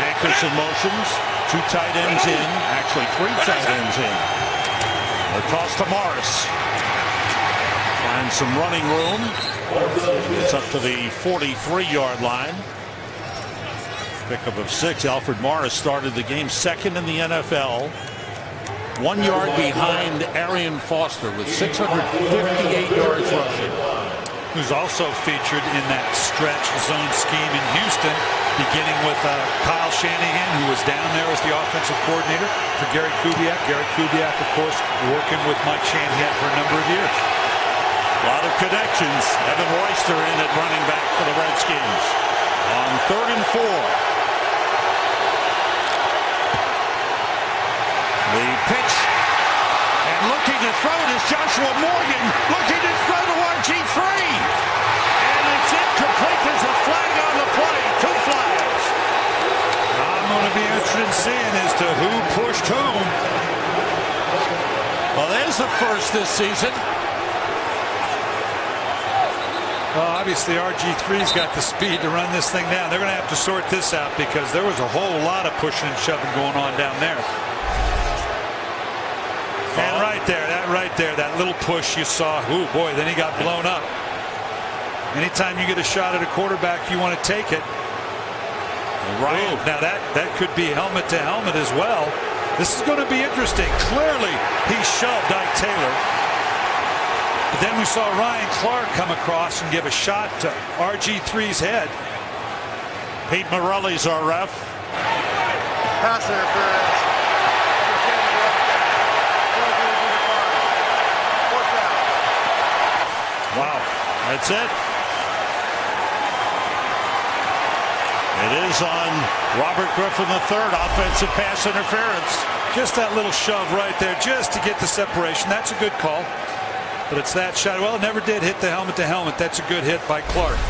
Hankerson motions. 2 tight ends in. Actually, 3 tight ends in. A toss to Morris. Finds some running room. It's up to the 43-yard line. Pickup of 6. Alfred Morris started the game 2nd in the NFL. 1 yard behind Arian Foster with 658 yards rushing. Who's also featured in that stretch zone scheme in Houston, beginning with Kyle Shanahan, who was down there as the offensive coordinator for Gary Kubiak. Gary Kubiak, of course, working with Mike Shanahan for a number of years. A lot of connections. Evan Royster in at running back for the Redskins. On 3rd and 4. The pitch. And looking to throw it is Joshua Morgan. Looking to throw to RG3. And it's incomplete. There's a flag on the play. 2 flags. I'm going to be interested in seeing as to who pushed whom. Well, there's the first this season. Well, obviously RG3's got the speed to run this thing down. They're going to have to sort this out because there was a whole lot of pushing and shoving going on down there. And right there, that little push you saw. Ooh, boy, then he got blown up. Anytime you get a shot at a quarterback, you want to take it. Right. Ooh, now that could be helmet to helmet as well. This is going to be interesting. Clearly, he shoved Ike Taylor. Then we saw Ryan Clark come across and give a shot to RG3's head. Pete Morelli's our ref. Pass interference. Wow, that's it. It is on Robert Griffin III, offensive pass interference. Just that little shove right there just to get the separation. That's a good call. But it's that shot. Well, it never did hit the helmet to helmet. That's a good hit by Clark.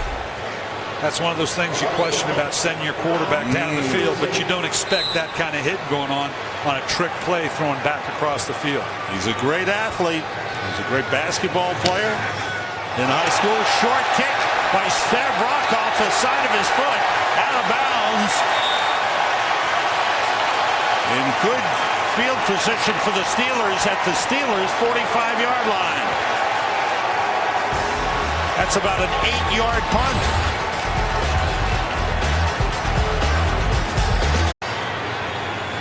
That's one of those things you question about sending your quarterback down the field, but you don't expect that kind of hit going on a trick play thrown back across the field. He's a great athlete. He's a great basketball player. In high school, short kick by Stavrak off the side of his foot, out of bounds. In good field position for the Steelers at the Steelers' 45-yard line. That's about an 8-yard punt.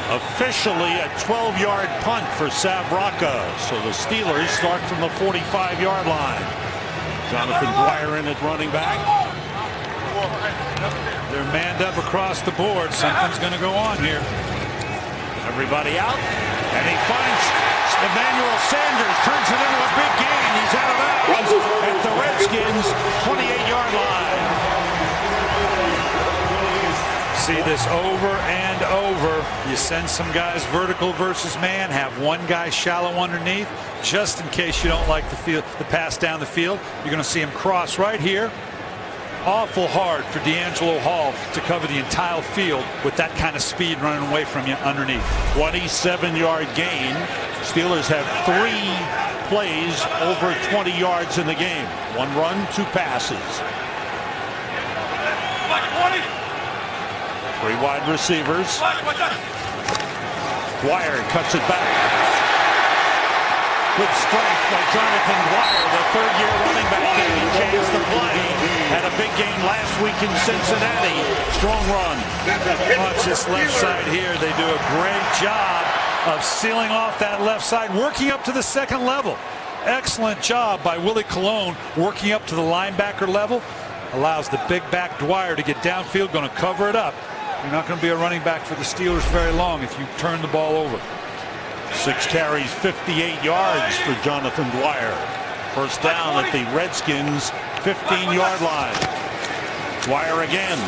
Officially a 12-yard punt for Savraka. So the Steelers start from the 45-yard line. Jonathan Dwyer in at running back. They're manned up across the board. Something's going to go on here. Everybody out, and he finds Emmanuel Sanders, turns it into a big gain. He's out of bounds at the Redskins' 28-yard line. See this over and over. You send some guys vertical versus man, have one guy shallow underneath, just in case you don't like the pass down the field. You're going to see him cross right here. Awful hard for D'Angelo Hall to cover the entire field with that kind of speed running away from you underneath. 27-yard gain. Steelers have 3 plays over 20 yards in the game. 1 run, 2 passes. 3 wide receivers. Dwyer cuts it back. Good strength by Jonathan Dwyer, the third-year running back, getting a chance to play. Had a big game last week in Cincinnati. Strong run. Watch this left side here. They do a great job of sealing off that left side, working up to the second level. Excellent job by Willie Colon working up to the linebacker level. Allows the big back Dwyer to get downfield, going to cover it up. You're not going to be a running back for the Steelers very long if you turn the ball over. 6 carries, 58 yards for Jonathan Dwyer. First down at the Redskins' 15-yard line. Dwyer again.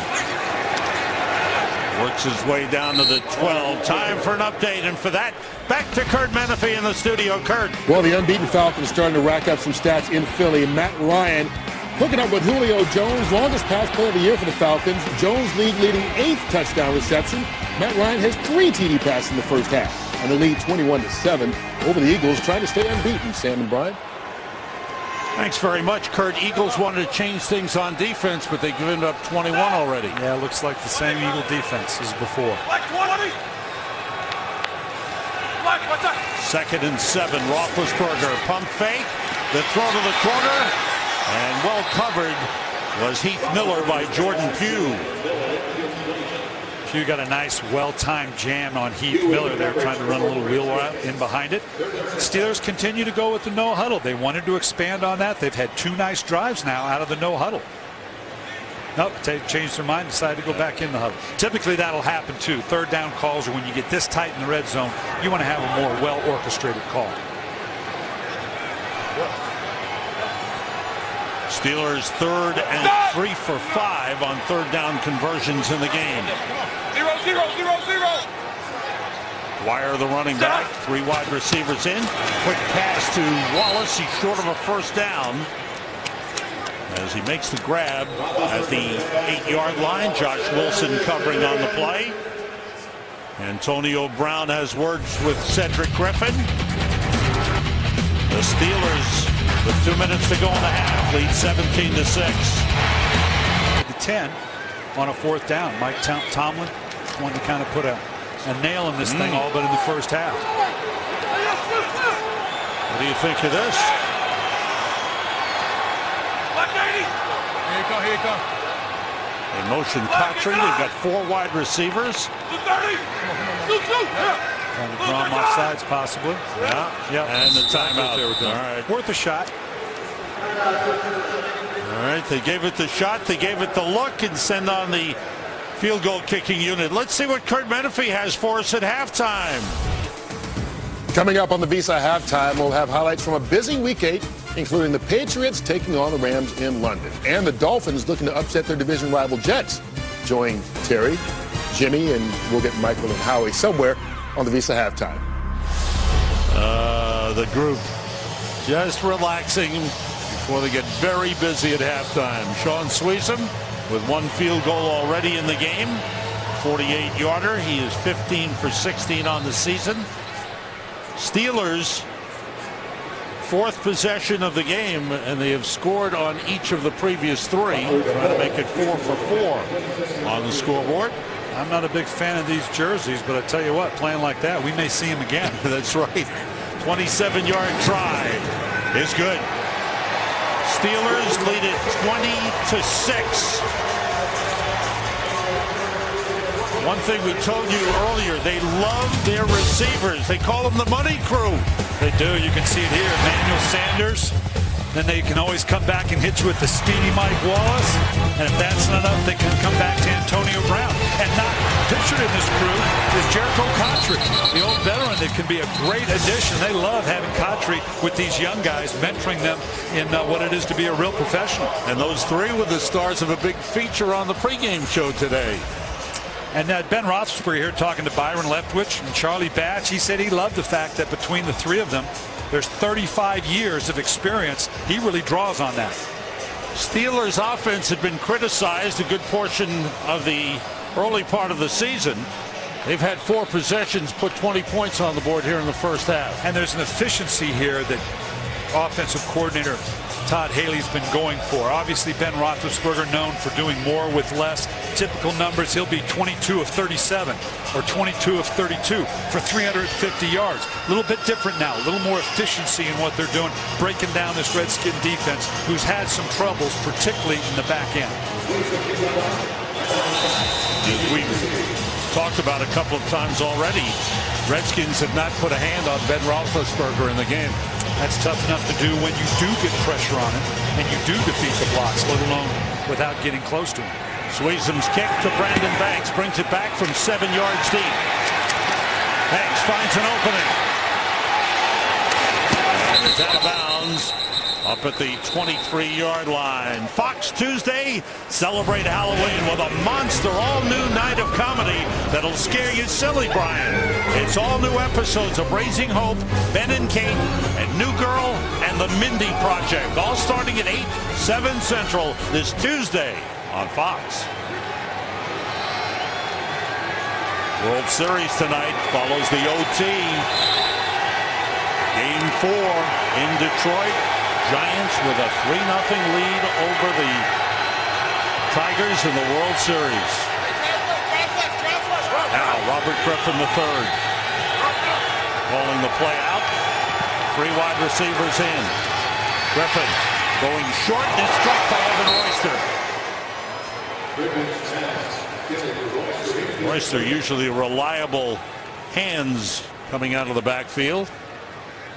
Works his way down to the 12. Time for an update, and for that, back to Kurt Menefee in the studio. Kurt. Well, the unbeaten Falcons starting to rack up some stats in Philly. Matt Ryan hooking up with Julio Jones, longest pass play of the year for the Falcons. Jones leading 8th touchdown reception. Matt Ryan has 3 TD passes in the first half, and the lead 21-7 over the Eagles, trying to stay unbeaten. Sam and Brian. Thanks very much, Kurt. Eagles wanted to change things on defense, but they've given up 21 already. Yeah, it looks like the same Eagle defense as before. 2nd and 7. Roethlisberger pump fake. The throw to the corner. And well covered was Heath Miller by Jordan Pugh. Pugh got a nice well-timed jam on Heath Miller there, trying to run a little wheel route in behind it. Steelers continue to go with the no huddle. They wanted to expand on that. They've had 2 nice drives now out of the no huddle. Nope, they changed their mind, decided to go back in the huddle. Typically that'll happen too. 3rd down calls, or when you get this tight in the red zone, you want to have a more well-orchestrated call. Steelers 3rd and 3 for 5 on 3rd down conversions in the game. 0-0-0-0. Dwyer, the running back, 3 wide receivers in. Quick pass to Wallace. He's short of a first down as he makes the grab at the 8-yard line. Josh Wilson covering on the play. Antonio Brown has words with Cedric Griffin. The Steelers, with 2 minutes to go in the half, lead 17-6. The 10 on a 4th down. Mike Tomlin wanted to kind of put a nail in this thing all but in the first half. What do you think of this? Here you come. They motion Cotry. They've got 4 wide receivers. Trying to draw them off sides, possibly. Yeah. Yep. And the timeout. All right. Worth a shot. All right, they gave it the shot, they gave it the look, and send on the field goal kicking unit. Let's see what Kurt Menefee has for us at halftime. Coming up on the Visa Halftime, we'll have highlights from a busy Week 8, including the Patriots taking on the Rams in London, and the Dolphins looking to upset their division rival Jets. Join Terry, Jimmy, and we'll get Michael and Howie somewhere on the Visa Halftime. The group just relaxing before they get very busy at halftime. Sean Sweezum with one field goal already in the game, 48-yarder. He is 15 for 16 on the season. Steelers, fourth possession of the game, and they have scored on each of the previous three, trying to make it 4 for 4 on the scoreboard. I'm not a big fan of these jerseys, but I tell you what, playing like that, we may see him again. That's right. 27-yard try is good. Steelers lead it 20-6. One thing we told you earlier, they love their receivers. They call them the money crew. They do. You can see it here. Emmanuel Sanders. Then they can always come back and hit you with the speedy Mike Wallace. And if that's not enough, they can come back to Antonio Brown. And not pictured in this crew is Jericho Cotchery, the old veteran that can be a great addition. They love having Cotchery with these young guys, mentoring them in what it is to be a real professional. And those three were the stars of a big feature on the pregame show today. And Ben Roethlisberger here talking to Byron Leftwich and Charlie Batch. He said he loved the fact that between the three of them, there's 35 years of experience. He really draws on that. Steelers offense had been criticized a good portion of the early part of the season. They've had 4 possessions, put 20 points on the board here in the first half. And there's an efficiency here that offensive coordinator Todd Haley's been going for. Obviously, Ben Roethlisberger known for doing more with less. Typical numbers, he'll be 22 of 37 or 22 of 32 for 350 yards. A little bit different now, a little more efficiency in what they're doing, breaking down this Redskin defense, who's had some troubles, particularly in the back end. We've talked about a couple of times already, Redskins have not put a hand on Ben Roethlisberger in the game. That's tough enough to do when you do get pressure on him and you do defeat the blocks, let alone without getting close to him. Sweezum's kick to Brandon Banks brings it back from 7 yards deep. Banks finds an opening. And it's out of bounds up at the 23-yard line. Fox Tuesday, celebrate Halloween with a monster all-new night of comedy that'll scare you silly, Brian. It's all new episodes of Raising Hope, Ben and Kate, and New Girl, and The Mindy Project, all starting at 8, 7 Central this Tuesday on Fox. World Series tonight follows the OT. Game 4 in Detroit. Giants with a 3-0 lead over the Tigers in the World Series. Now Robert Griffin III calling the play out. 3 wide receivers in. Griffin going short and it's struck by Evan Royster. Royster usually reliable hands coming out of the backfield.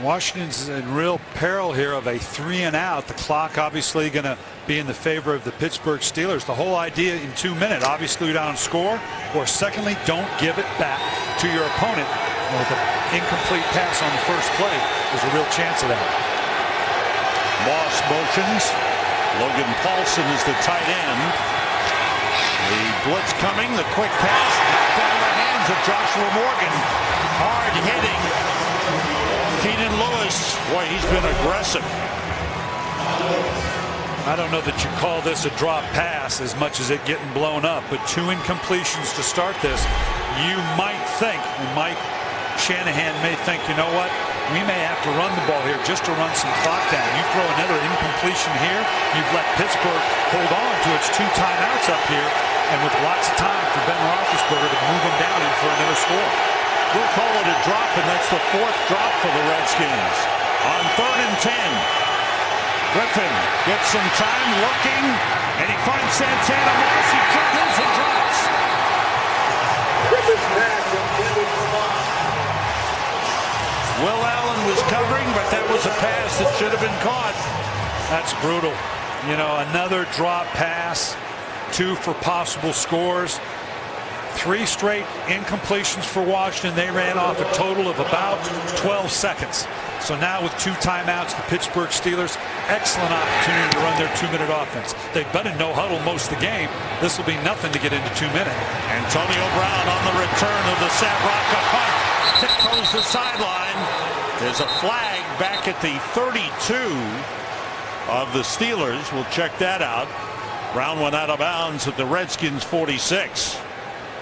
Washington's in real peril here of a 3-and-out. The clock obviously going to be in the favor of the Pittsburgh Steelers. The whole idea in 2 minutes, obviously down score, or secondly, don't give it back to your opponent. And with an incomplete pass on the first play, there's a real chance of that. Moss motions. Logan Paulson is the tight end. The blitz coming, the quick pass, knocked out of the hands of Joshua Morgan. Hard hitting. Keenan Lewis, boy, he's been aggressive. I don't know that you call this a drop pass as much as it getting blown up, but 2 incompletions to start this. You might think, and Mike Shanahan may think, you know what, we may have to run the ball here just to run some clock down. You throw another incompletion here, you've let Pittsburgh hold on to its 2 timeouts up here, and with lots of time for Ben Roethlisberger to move them down in for another score. We'll call it a drop, and that's the 4th drop for the Redskins. On 3rd and 10. Griffin gets some time looking, and he finds Santana Moss. He dribbles and drops. Will Allen was covering, but that was a pass that should have been caught. That's brutal. You know, another drop pass, 2 for possible scores. 3 straight incompletions for Washington. They ran off a total of about 12 seconds. So now with 2 timeouts, the Pittsburgh Steelers, excellent opportunity to run their 2-minute offense. They've been in no huddle most of the game. This will be nothing to get into 2 minutes. Antonio Brown on the return of the San Rocca punt. Tiptoes the sideline. There's a flag back at the 32 of the Steelers. We'll check that out. Brown went out of bounds at the Redskins 46,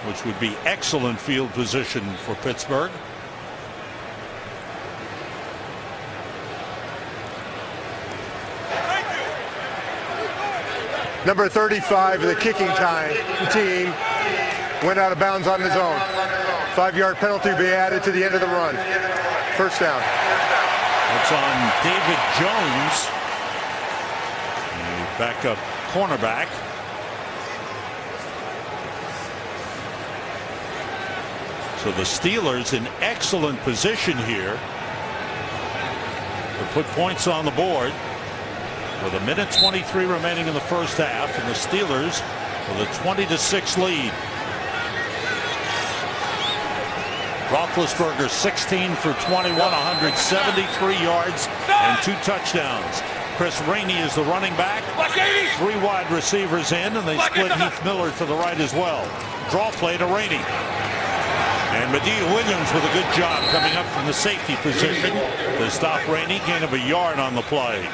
which would be excellent field position for Pittsburgh. Number 35 of the kicking team went out of bounds on his own. 5-yard penalty will be added to the end of the run. First down. It's on David Jones, the backup cornerback. So the Steelers in excellent position here to put points on the board with 1:23 remaining in the first half, and the Steelers with a 20-6 lead. Roethlisberger 16 for 21, 173 yards and 2 touchdowns. Chris Rainey is the running back. 3 wide receivers in, and they split Heath Miller to the right as well. Draw play to Rainey. And Medea Williams with a good job coming up from the safety position to stop Rainey. Gain of a yard on the play.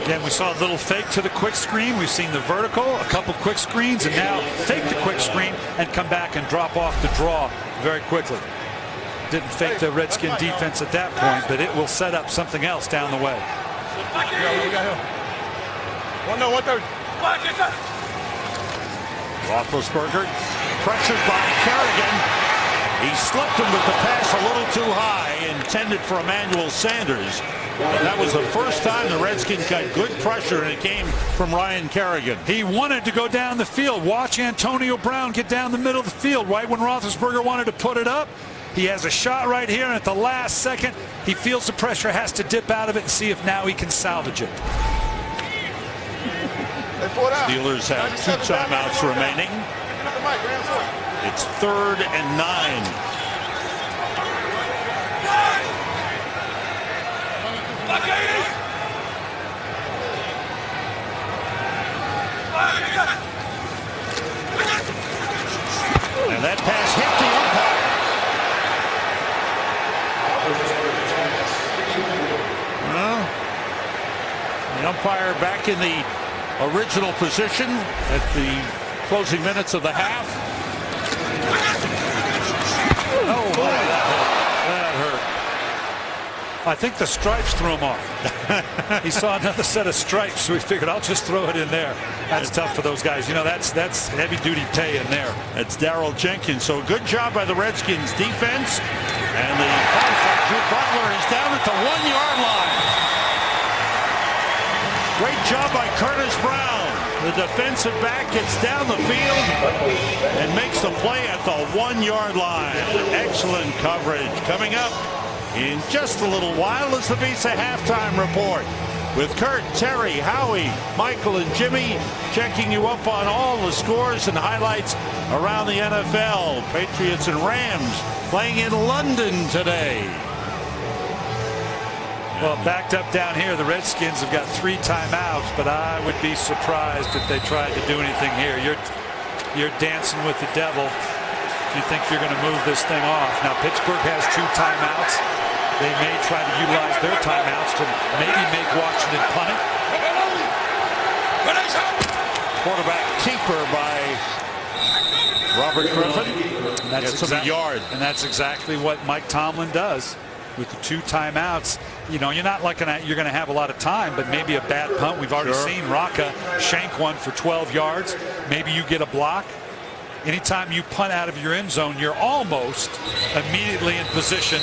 Again, we saw a little fake to the quick screen. We've seen the vertical, a couple quick screens, and now fake the quick screen and come back and drop off the draw very quickly. Didn't fake the Redskin defense at that point, but it will set up something else down the way. Roethlisberger pressured by Kerrigan. He slipped him with the pass a little too high, intended for Emmanuel Sanders. And that was the first time the Redskins got good pressure, and it came from Ryan Kerrigan. He wanted to go down the field. Watch Antonio Brown get down the middle of the field right when Roethlisberger wanted to put it up. He has a shot right here, and at the last second, he feels the pressure, has to dip out of it and see if now he can salvage it. Steelers have 2 timeouts remaining. It's 3rd and 9. And that pass hit the umpire. Well, the umpire back in the original position at the closing minutes of the half. Oh, boy, that hurt. I think the stripes threw him off. He saw another set of stripes, so he figured, I'll just throw it in there. That's tough for those guys. You know, that's heavy-duty pay in there. It's Darrell Jenkins. So good job by the Redskins defense. And the qualifier, Drew Butler, is down at the 1-yard line. Great job by Curtis Brown. The defensive back gets down the field and makes the play at the 1-yard line. Excellent coverage. Coming up in just a little while is the Visa halftime report with Kurt, Terry, Howie, Michael, and Jimmy checking you up on all the scores and highlights around the NFL. Patriots and Rams playing in London today. Well, backed up down here, the Redskins have got 3 timeouts, but I would be surprised if they tried to do anything here. You're dancing with the devil if you think you're going to move this thing off. Now, Pittsburgh has 2 timeouts. They may try to utilize their timeouts to maybe make Washington punt it. Quarterback keeper by Robert Griffin. And that's a yard. And that's exactly what Mike Tomlin does with the 2 timeouts. You know, you're not looking at you're going to have a lot of time, but maybe a bad punt. We've already seen Rocca shank one for 12 yards. Maybe you get a block. Anytime you punt out of your end zone, you're almost immediately in position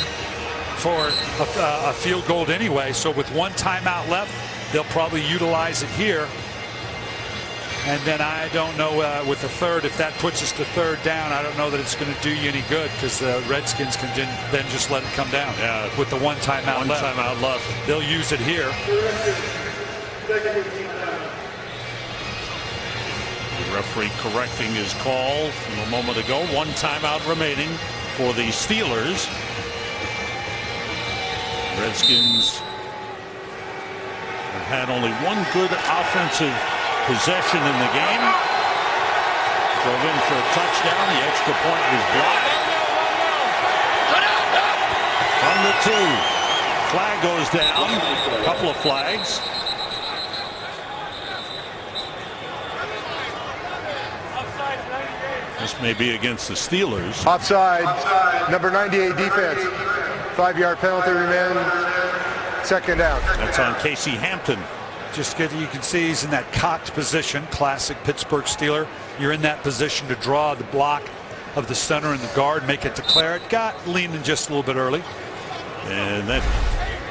for a field goal anyway. So with 1 timeout left, they'll probably utilize it here. And then I don't know with the third, if that puts us to third down, I don't know that it's going to do you any good, because the Redskins can then just let it come down. Yeah, with the one timeout left. Timeout left. They'll use it here. The referee correcting his call from a moment ago. One timeout remaining for the Steelers. Redskins have had only one good offensive possession in the game. Drove in for a touchdown. The extra point was blocked. From the 2. Flag goes down. A couple of flags. This may be against the Steelers. Offside, number 98 defense. 5-yard penalty remaining. Second down. That's on Casey Hampton. Just good. You can see he's in that cocked position. Classic Pittsburgh Steeler. You're in that position to draw the block of the center and the guard, make it declare it. Got leaning just a little bit early. And that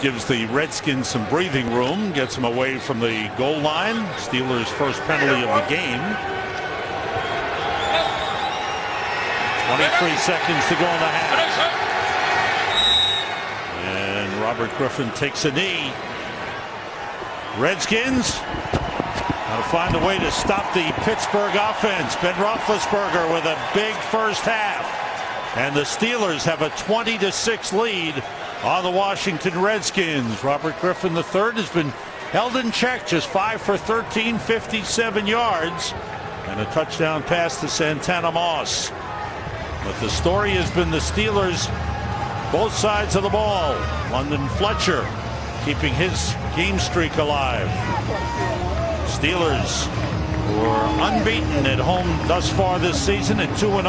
gives the Redskins some breathing room. Gets them away from the goal line. Steelers' first penalty of the game. 23 seconds to go in the half. And Robert Griffin takes a knee. Redskins got to find a way to stop the Pittsburgh offense. Ben Roethlisberger with a big first half. And the Steelers have a 20-6 lead on the Washington Redskins. Robert Griffin III has been held in check, just 5 for 13, 57 yards. And a touchdown pass to Santana Moss. But the story has been the Steelers, both sides of the ball. London Fletcher keeping his game streak alive. Steelers were unbeaten at home thus far this season at 2-0.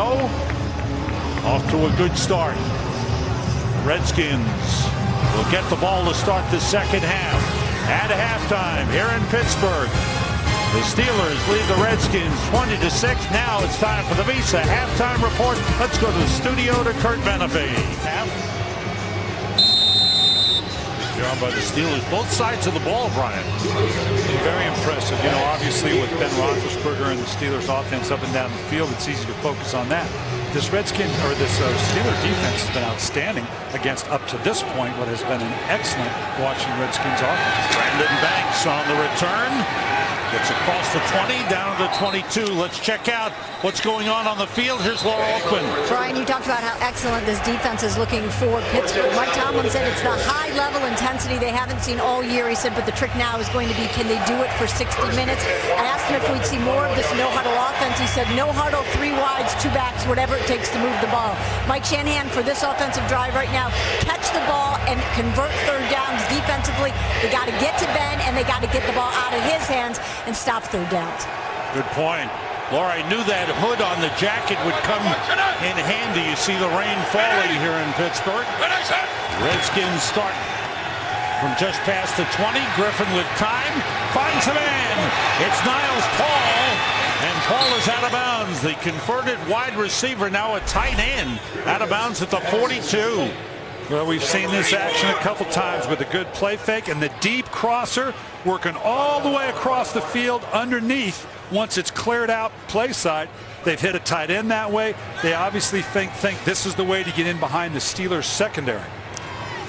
Off to a good start. Redskins will get the ball to start the second half. At halftime here in Pittsburgh, the Steelers lead the Redskins 20-6. Now it's time for the Visa halftime report. Let's go to the studio to Kurt Menefee. Good job by the Steelers. Both sides of the ball, Brian. Very impressive. You know, obviously with Ben Roethlisberger and the Steelers offense up and down the field, it's easy to focus on that. This Steeler defense has been outstanding against, up to this point, what has been an excellent Washington Redskins offense. Brandon Banks on the return. Gets across the 20, down to the 22. Let's check out what's going on the field. Here's Laura Oakman. Brian, you talked about how excellent this defense is looking for Pittsburgh. Mike Tomlin said it's the high-level intensity they haven't seen all year. He said, but the trick now is going to be, can they do it for 60 minutes? I asked him if we'd see more of this no-huddle offense. He said, no huddle, 3 wides, 2 backs, whatever it takes to move the ball. Mike Shanahan, for this offensive drive right now, catch the ball and convert third downs defensively. They got to get to Ben, and they got to get the ball out of his hands and stop third downs. Good point. Laura, I knew that hood on the jacket would come in handy. You see the rain falling here in Pittsburgh. Redskins start from just past the 20. Griffin with time. Finds a man. It's Niles Paul. And Paul is out of bounds. The converted wide receiver, now a tight end, out of bounds at the 42. Well, we've seen this action a couple times with a good play fake and the deep crosser working all the way across the field underneath. Once it's cleared out play side, they've hit a tight end that way. They obviously think this is the way to get in behind the Steelers secondary.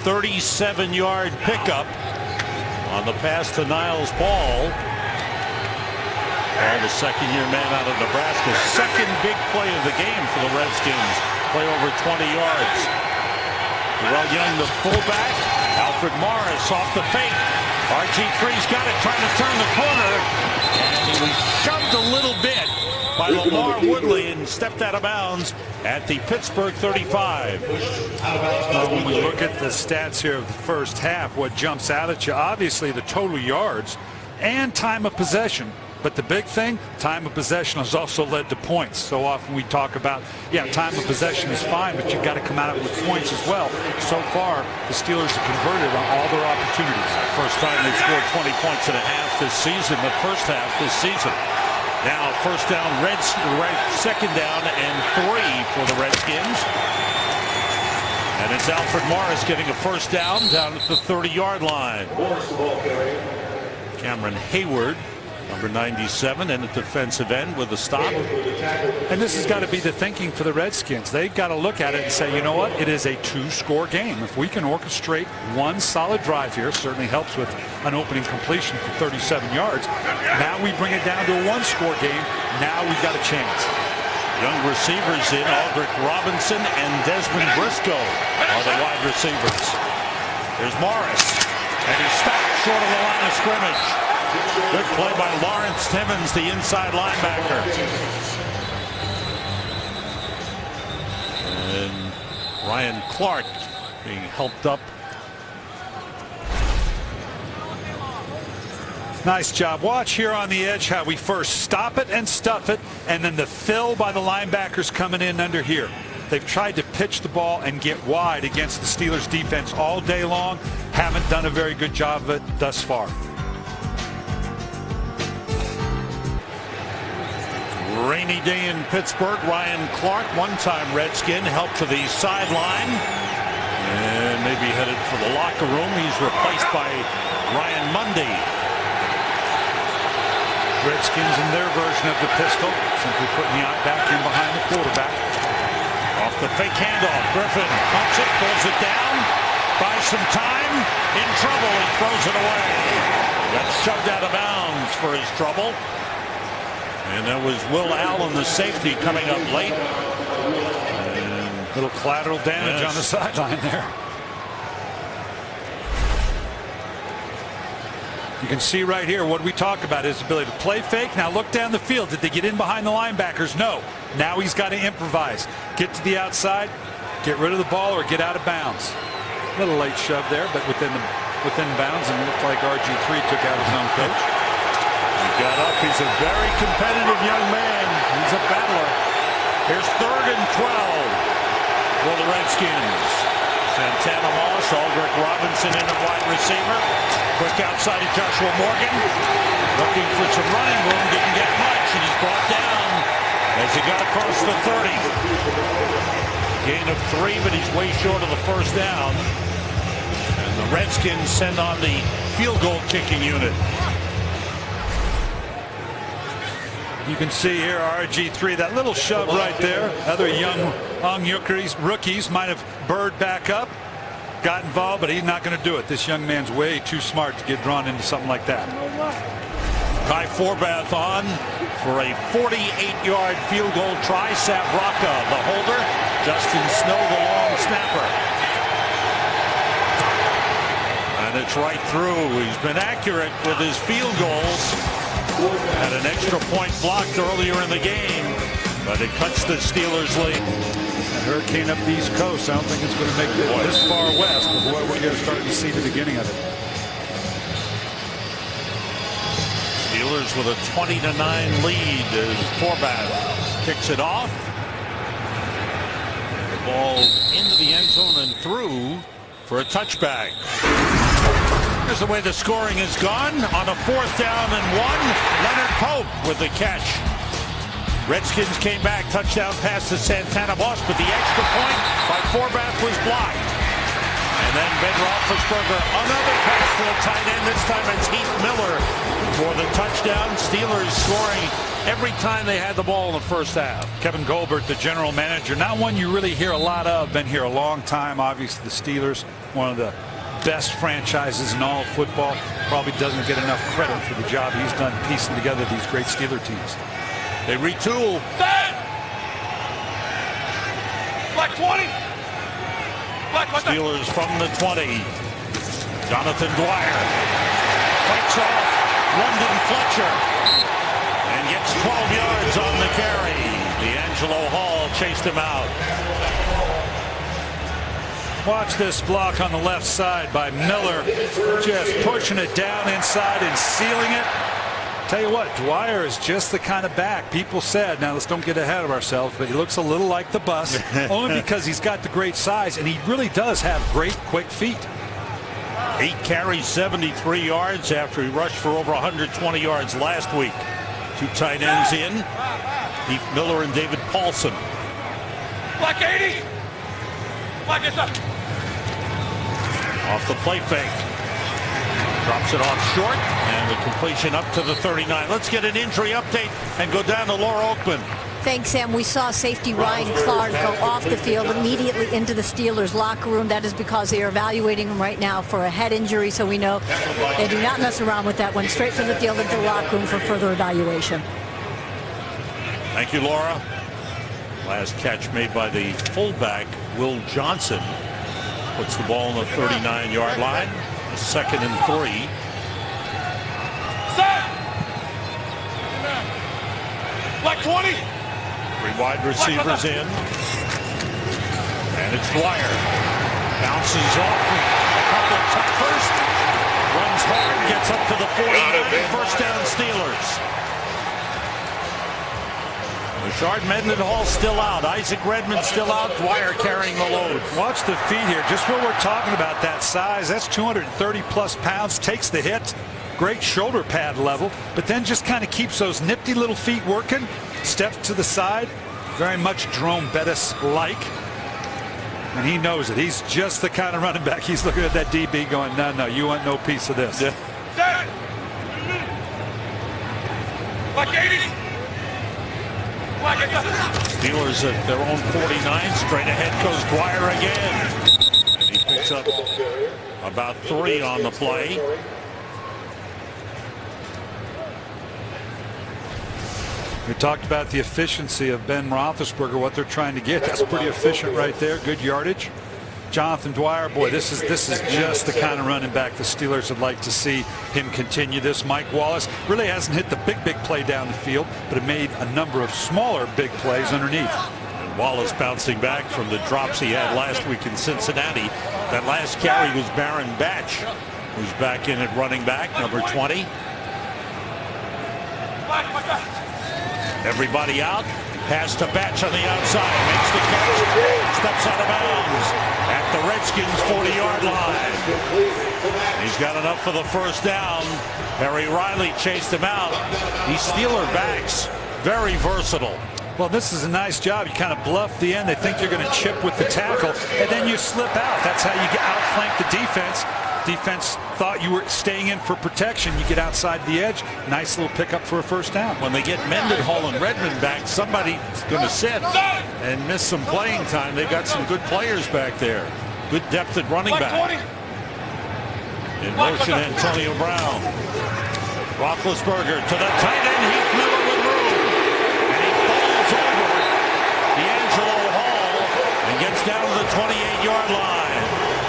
37-yard pickup on the pass to Niles Paul. Paul, the second-year man out of Nebraska. Second big play of the game for the Redskins. Play over 20 yards. Terrell Young, the fullback. Alfred Morris off the fake. RG3's got it, trying to turn the corner. And he was shoved a little bit by Lamar Woodley and stepped out of bounds at the Pittsburgh 35. When we look at the stats here of the first half, what jumps out at you, obviously the total yards and time of possession. But the big thing, time of possession has also led to points. So often we talk about, time of possession is fine, but you've got to come out with points as well. So far, the Steelers have converted on all their opportunities. First time they've scored 20 points and a half this season, the first half this season. Now first down, second down and 3 for the Redskins. And it's Alfred Morris getting a first down at the 30-yard line. Cameron Hayward Number 97 and a defensive end with a stop. And this has got to be the thinking for the Redskins. They've got to look at it and say, you know what, it is a 2-score game. If we can orchestrate one solid drive here, certainly helps with an opening completion for 37 yards. Now we bring it down to a 1-score game. Now we've got a chance. Young receivers in Aldrich Robinson and Desmond Briscoe are the wide receivers. There's Morris, and he's stopped short of the line of scrimmage. Good play by Lawrence Timmons, the inside linebacker. And Ryan Clark being helped up. Nice job. Watch here on the edge how we first stop it and stuff it, and then the fill by the linebackers coming in under here. They've tried to pitch the ball and get wide against the Steelers defense all day long. Haven't done a very good job of it thus far. Rainy day in Pittsburgh. Ryan Clark, one-time Redskin, helped to the sideline and maybe headed for the locker room. He's replaced by Ryan Mundy. Redskins in their version of the pistol, simply putting the back in behind the quarterback. Off the fake handoff, Griffin pumps it, pulls it down, buys some time, in trouble, he throws it away. Got shoved out of bounds for his trouble. And that was Will Allen, the safety, coming up late. And little collateral damage on the sideline there. You can see right here what we talk about, his ability to play fake. Now look down the field. Did they get in behind the linebackers? No. Now he's got to improvise. Get to the outside, get rid of the ball, or get out of bounds. A little late shove there, but within bounds, and it looked like RG3 took out his own coach. He got up. He's a very competitive young man. He's a battler. Here's 3rd and 12 for the Redskins. Santana Moss, Aldrich Robinson in a wide receiver. Quick outside to Joshua Morgan. Looking for some running room. Didn't get much, and he's brought down as he got across the 30. Gain of 3, but he's way short of the first down. And the Redskins send on the field goal kicking unit. You can see here RG3, that little shove right there. Other young rookies might have burred back up, got involved, but he's not going to do it. This young man's way too smart to get drawn into something like that. Kai Forbath on for a 48-yard field goal try. Sav Rocca, the holder. Justin Snow, the long snapper. And it's right through. He's been accurate with his field goals. Had an extra point blocked earlier in the game, but it cuts the Steelers lead. A hurricane up the East Coast. I don't think it's going to make it this far west, but boy, we're going to start to see the beginning of it. Steelers with a 20-9 lead as Forbath kicks it off. The ball into the end zone and through for a touchback. Here's the way the scoring has gone. On a 4th down and 1, Leonard Pope with the catch. Redskins came back, touchdown pass to Santana Moss, but the extra point by Forbath was blocked. And then Ben Roethlisberger, another pass to the tight end. This time it's Heath Miller for the touchdown. Steelers scoring every time they had the ball in the first half. Kevin Goldberg, the general manager, not one you really hear a lot of. Been here a long time. Obviously, the Steelers, one of the best franchises in all of football, probably doesn't get enough credit for the job he's done piecing together these great Steeler teams. They retool. Black 20. Black, Steelers from the 20. Jonathan Dwyer fights off London Fletcher and gets 12 yards on the carry. D'Angelo Hall chased him out. Watch this block on the left side by Miller, just pushing it down inside and sealing it. Tell you what, Dwyer is just the kind of back people said, now let's don't get ahead of ourselves, but he looks a little like the bus, only because he's got the great size, and he really does have great quick feet. 8 carries, 73 yards after he rushed for over 120 yards last week. 2 tight ends in, Heath Miller and David Paulson. Black 80. Black is up. Off the play fake. Drops it off short, and the completion up to the 39. Let's get an injury update and go down to Laura Oakman. Thanks, Sam. We saw safety Ryan Clark go off the field immediately into the Steelers locker room. That is because they are evaluating him right now for a head injury, so we know they do not mess around with that one. Straight from the field into the locker room for further evaluation. Thank you, Laura. Last catch made by the fullback, Will Johnson. Puts the ball on the 39-yard line. 2nd and 3. Like 20. 3 wide receivers in. And it's Dwyer. Bounces off a couple of tuckers. Runs hard, gets up to the 49. First down, Steelers. Rashard Mendenhall still out. Isaac Redmond still out. Dwyer carrying the load. Watch the feet here. Just what we're talking about, that size. That's 230+ pounds. Takes the hit. Great shoulder pad level. But then just kind of keeps those nifty little feet working. Steps to the side. Very much Jerome Bettis-like. And he knows it. He's just the kind of running back. He's looking at that DB going, no, you want no piece of this. Yeah. Like 80. Steelers at their own 49. Straight ahead goes Dwyer again. And he picks up about 3 on the play. We talked about the efficiency of Ben Roethlisberger, what they're trying to get. That's pretty efficient right there. Good yardage. Jonathan Dwyer, boy, this is just the kind of running back the Steelers would like to see him continue this. Mike Wallace really hasn't hit the big play down the field, but it made a number of smaller big plays underneath. And Wallace bouncing back from the drops he had last week in Cincinnati. That last carry was Baron Batch, who's back in at running back, number 20. Everybody out. Pass to Batch on the outside. Makes the catch. Steps out of bounds at the Redskins 40-yard line. He's got enough for the first down. Harry Riley chased him out. These Steeler backs, very versatile. Well, this is a nice job. You kind of bluff the end. They think you're going to chip with the tackle, and then you slip out. That's how you outflank the defense. Defense thought you were staying in for protection. You get outside the edge. Nice little pickup for a first down. When they get Mendenhall and Redmond back, somebody's going to sit and miss some playing time. They've got some good players back there. Good depth at running back. In motion, Antonio Brown. Roethlisberger to the tight end. Heath Miller with room. And he falls over D'Angelo Hall and gets down to the 28-yard line.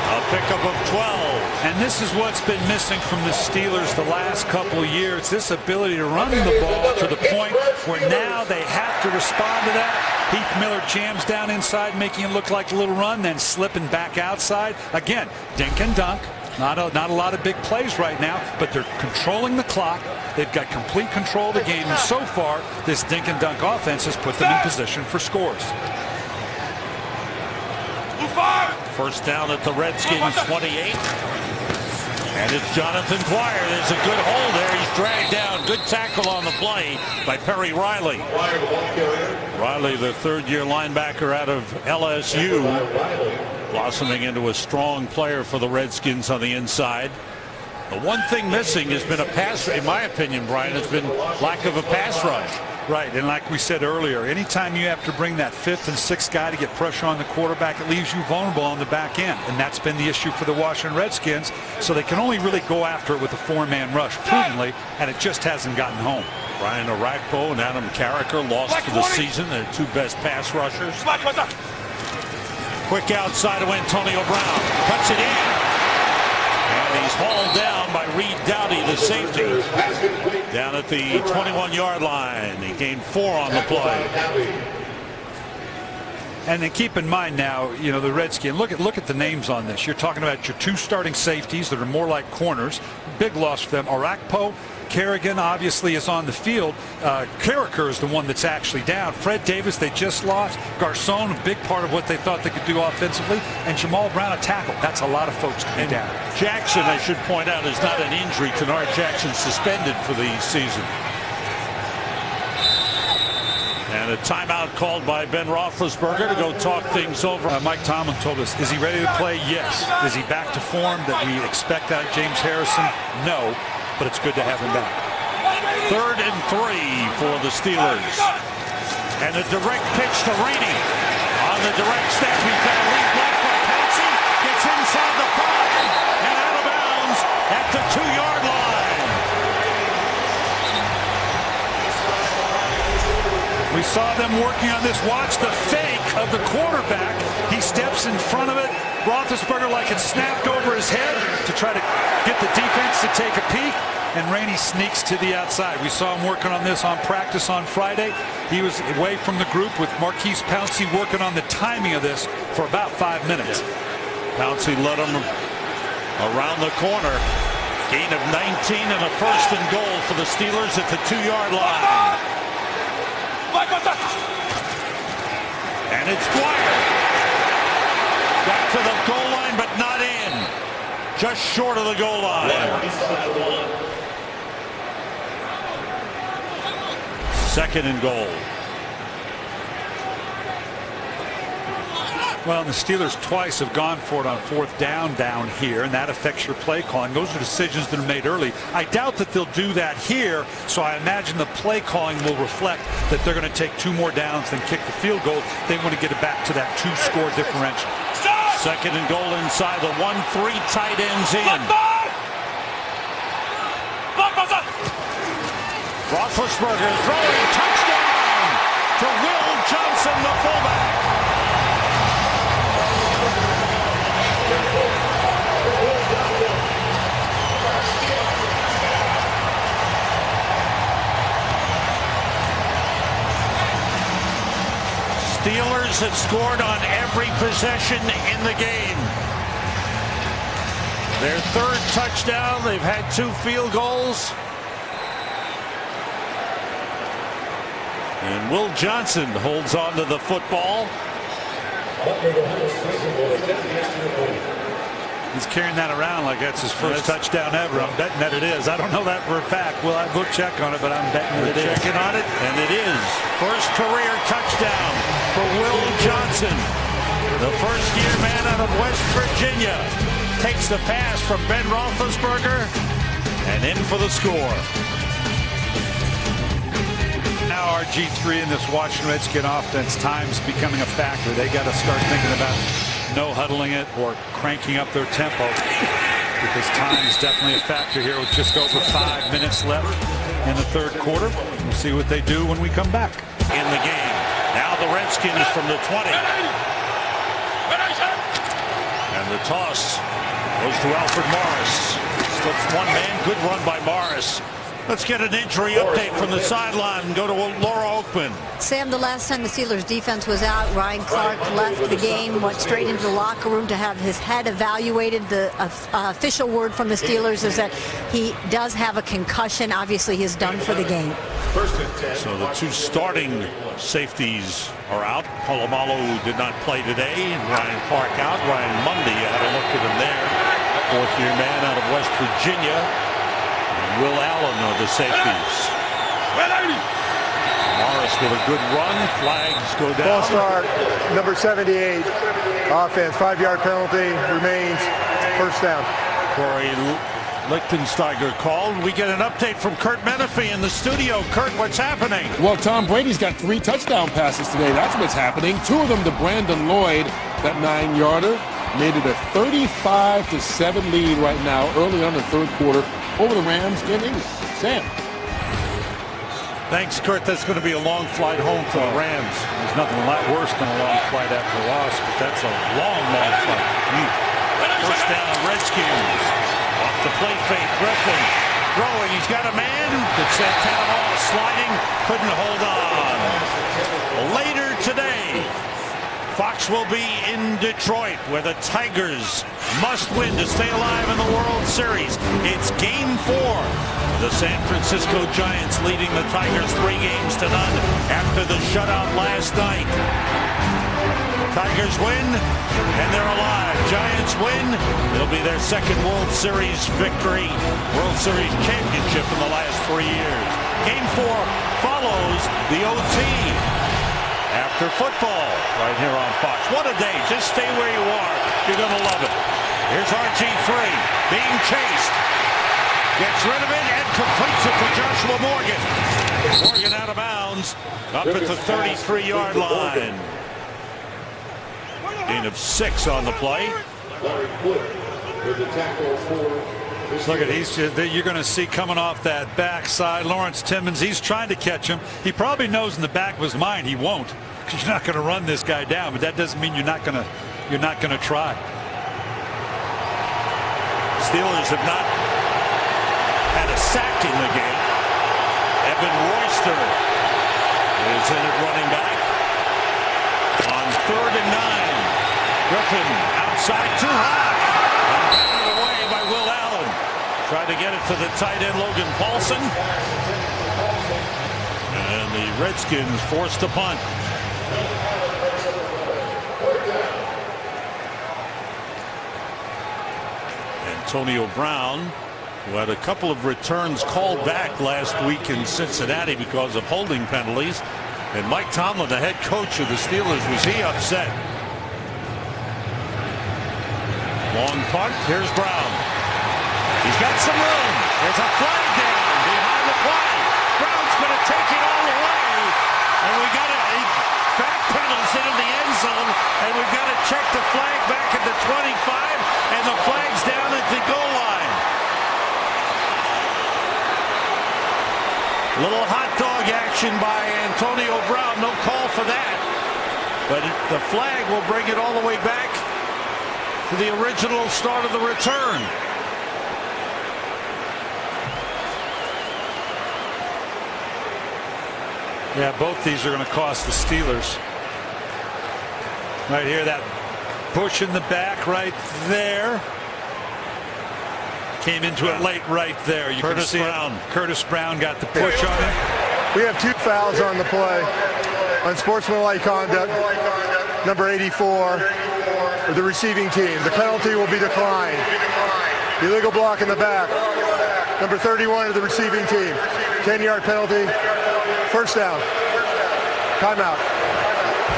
A pickup of 12. And this is what's been missing from the Steelers the last couple of years. This ability to run the ball to the point where now they have to respond to that. Heath Miller jams down inside, making it look like a little run, then slipping back outside. Again, dink and dunk. Not a lot of big plays right now, but they're controlling the clock. They've got complete control of the game. And so far, this dink and dunk offense has put them in position for scores. First down at the Redskins 28. And it's Jonathan Dwyer. There's a good hold there. He's dragged down. Good tackle on the play by Perry Riley. Riley, the third-year linebacker out of LSU, blossoming into a strong player for the Redskins on the inside. The one thing missing has been a pass, in my opinion, Brian, has been lack of a pass rush. Right, and like we said earlier, anytime you have to bring that 5th and 6th guy to get pressure on the quarterback, it leaves you vulnerable on the back end. And that's been the issue for the Washington Redskins. So they can only really go after it with a 4-man rush prudently, and it just hasn't gotten home. Brian Arakpo and Adam Carricker lost for the season. Their 2 best pass rushers. Quick outside to Antonio Brown. Cuts it in. And he's hauled down by Reed Dowdy, the safety, down at the 21-yard line. He gained 4 on the play. And then keep in mind now, you know, the Redskins, look at the names on this. You're talking about your 2 starting safeties that are more like corners. Big loss for them. Arakpo, Kerrigan obviously is on the field. Carricker is the one that's actually down. Fred Davis, they just lost. Garcon, a big part of what they thought they could do offensively. And Jamal Brown, a tackle. That's a lot of folks coming down. Jackson, I should point out, is not an injury. Tenard Jackson suspended for the season. And a timeout called by Ben Roethlisberger to go talk things over. Mike Tomlin told us, is he ready to play? Yes. Is he back to form that we expect out of James Harrison? No, but it's good to have him back. 3rd and 3 for the Steelers. And a direct pitch to Rainey. On the direct step, he's got a lead block for Pouncey. Gets inside the 5 and out of bounds at the 2-yard line. We saw them working on this. Watch the fake of the quarterback. He steps in front of it. Roethlisberger like it snapped over his head to try to get the defense to take a peek. And Rainey sneaks to the outside. We saw him working on this on practice on Friday. He was away from the group with Marquise Pouncey working on the timing of this for about 5 minutes. Pouncey led him around the corner. Gain of 19 and a 1st and goal for the Steelers at the 2-yard line. And it's Dwyer. Got to the goal line, but not in. Just short of the goal line. 2nd and goal. Well, and the Steelers twice have gone for it on 4th down here, and that affects your play calling. Those are decisions that are made early. I doubt that they'll do that here, so I imagine the play calling will reflect that they're going to take 2 more downs than kick the field goal. They want to get it back to that 2-score differential. 2nd and goal inside the 1-3 tight ends in. Roethlisberger throwing, touchdown to Will Johnson, the fullback. Steelers have scored on every possession in the game. Their 3rd touchdown. They've had 2 field goals. And Will Johnson holds on to the football. He's carrying that around like that's his first touchdown ever. I'm betting that it is. I don't know that for a fact. Well, I will check on it, but I'm betting that it is. Checking on it, and it is. First career touchdown for Will Johnson. The first-year man out of West Virginia takes the pass from Ben Roethlisberger and in for the score. Now RG3 in this Washington Redskin offense, time's becoming a factor. They got to start thinking about no huddling it or cranking up their tempo, because time is definitely a factor here with just over 5 minutes left in the 3rd quarter. We'll see what they do when we come back. In the game. Now the Redskins from the 20. And the toss goes to Alfred Morris. Slips one man. Good run by Morris. Let's get an injury update from the sideline and go to Laura Oakman. Sam, the last time the Steelers defense was out, Ryan Clark left the game, went straight into the locker room to have his head evaluated. The official word from the Steelers is that he does have a concussion. Obviously, he's done for the game. So the 2 starting safeties are out. Polamalu did not play today. Ryan Clark out. Ryan Mundy, I had a look at him there. 4th-year man out of West Virginia. Will Allen are the safeties. Morris with a good run. Flags go down. False start, number 78. Offense, 5-yard penalty remains. 1st down. Corey Lichtensteiger called. We get an update from Kurt Menefee in the studio. Kurt, what's happening? Well, Tom Brady's got 3 touchdown passes today. That's what's happening. 2 of them to Brandon Lloyd, that 9-yarder. Made it a 35-7 lead right now, early on in the 3rd quarter, over the Rams in England. Sam. Thanks, Kurt. That's going to be a long flight home for the Rams. There's nothing a lot worse than a long flight after a loss, but that's a long flight. 1st down, Redskins. Off the play fake, Griffin throwing. He's got a man. Good set down off, sliding. Couldn't hold on. Later today, Fox will be in Detroit, where the Tigers must win to stay alive in the World Series. It's Game 4. The San Francisco Giants leading the Tigers 3-0 after the shutout last night. Tigers win, and they're alive. Giants win. It'll be their 2nd World Series victory, World Series championship in the last 3 years. Game 4 follows the OT. after football right here on Fox. What a day. Just stay where you are. You're going to love it. Here's RG3 being chased. Gets rid of it and completes it to Joshua Morgan. Morgan out of bounds up at the 33-yard line. Gain of 6 on the play. Look at you're going to see coming off that backside Lawrence Timmons. He's trying to catch him. He probably knows in the back of his mind he won't, because you're not going to run this guy down. But that doesn't mean you're not going to try. Steelers have not had a sack in the game. Evan Royster is in at running back on 3rd and 9. Griffin outside too high. And away by Will Allen. Tried to get it to the tight end Logan Paulson. And the Redskins forced a punt. Antonio Brown, who had a couple of returns called back last week in Cincinnati because of holding penalties. And Mike Tomlin, the head coach of the Steelers, was he upset? Long punt. Here's Brown. He's got some room. There's a flag down behind the play. Brown's going to take it all the way. And we got a backpedals into the end zone. And we've got to check the flag back at the 25. And the flag's down at the goal line. Little hot dog action by Antonio Brown. No call for that. But the flag will bring it all the way back to the original start of the return. Yeah, both these are going to cost the Steelers. Right here, that push in the back right there. Came into it late right there. You can see Brown. Curtis Brown got the push on it. We have 2 fouls on the play. Unsportsmanlike conduct, number 84, of the receiving team. The penalty will be declined. Illegal block in the back, number 31 of the receiving team. 10-yard penalty. First down. Timeout.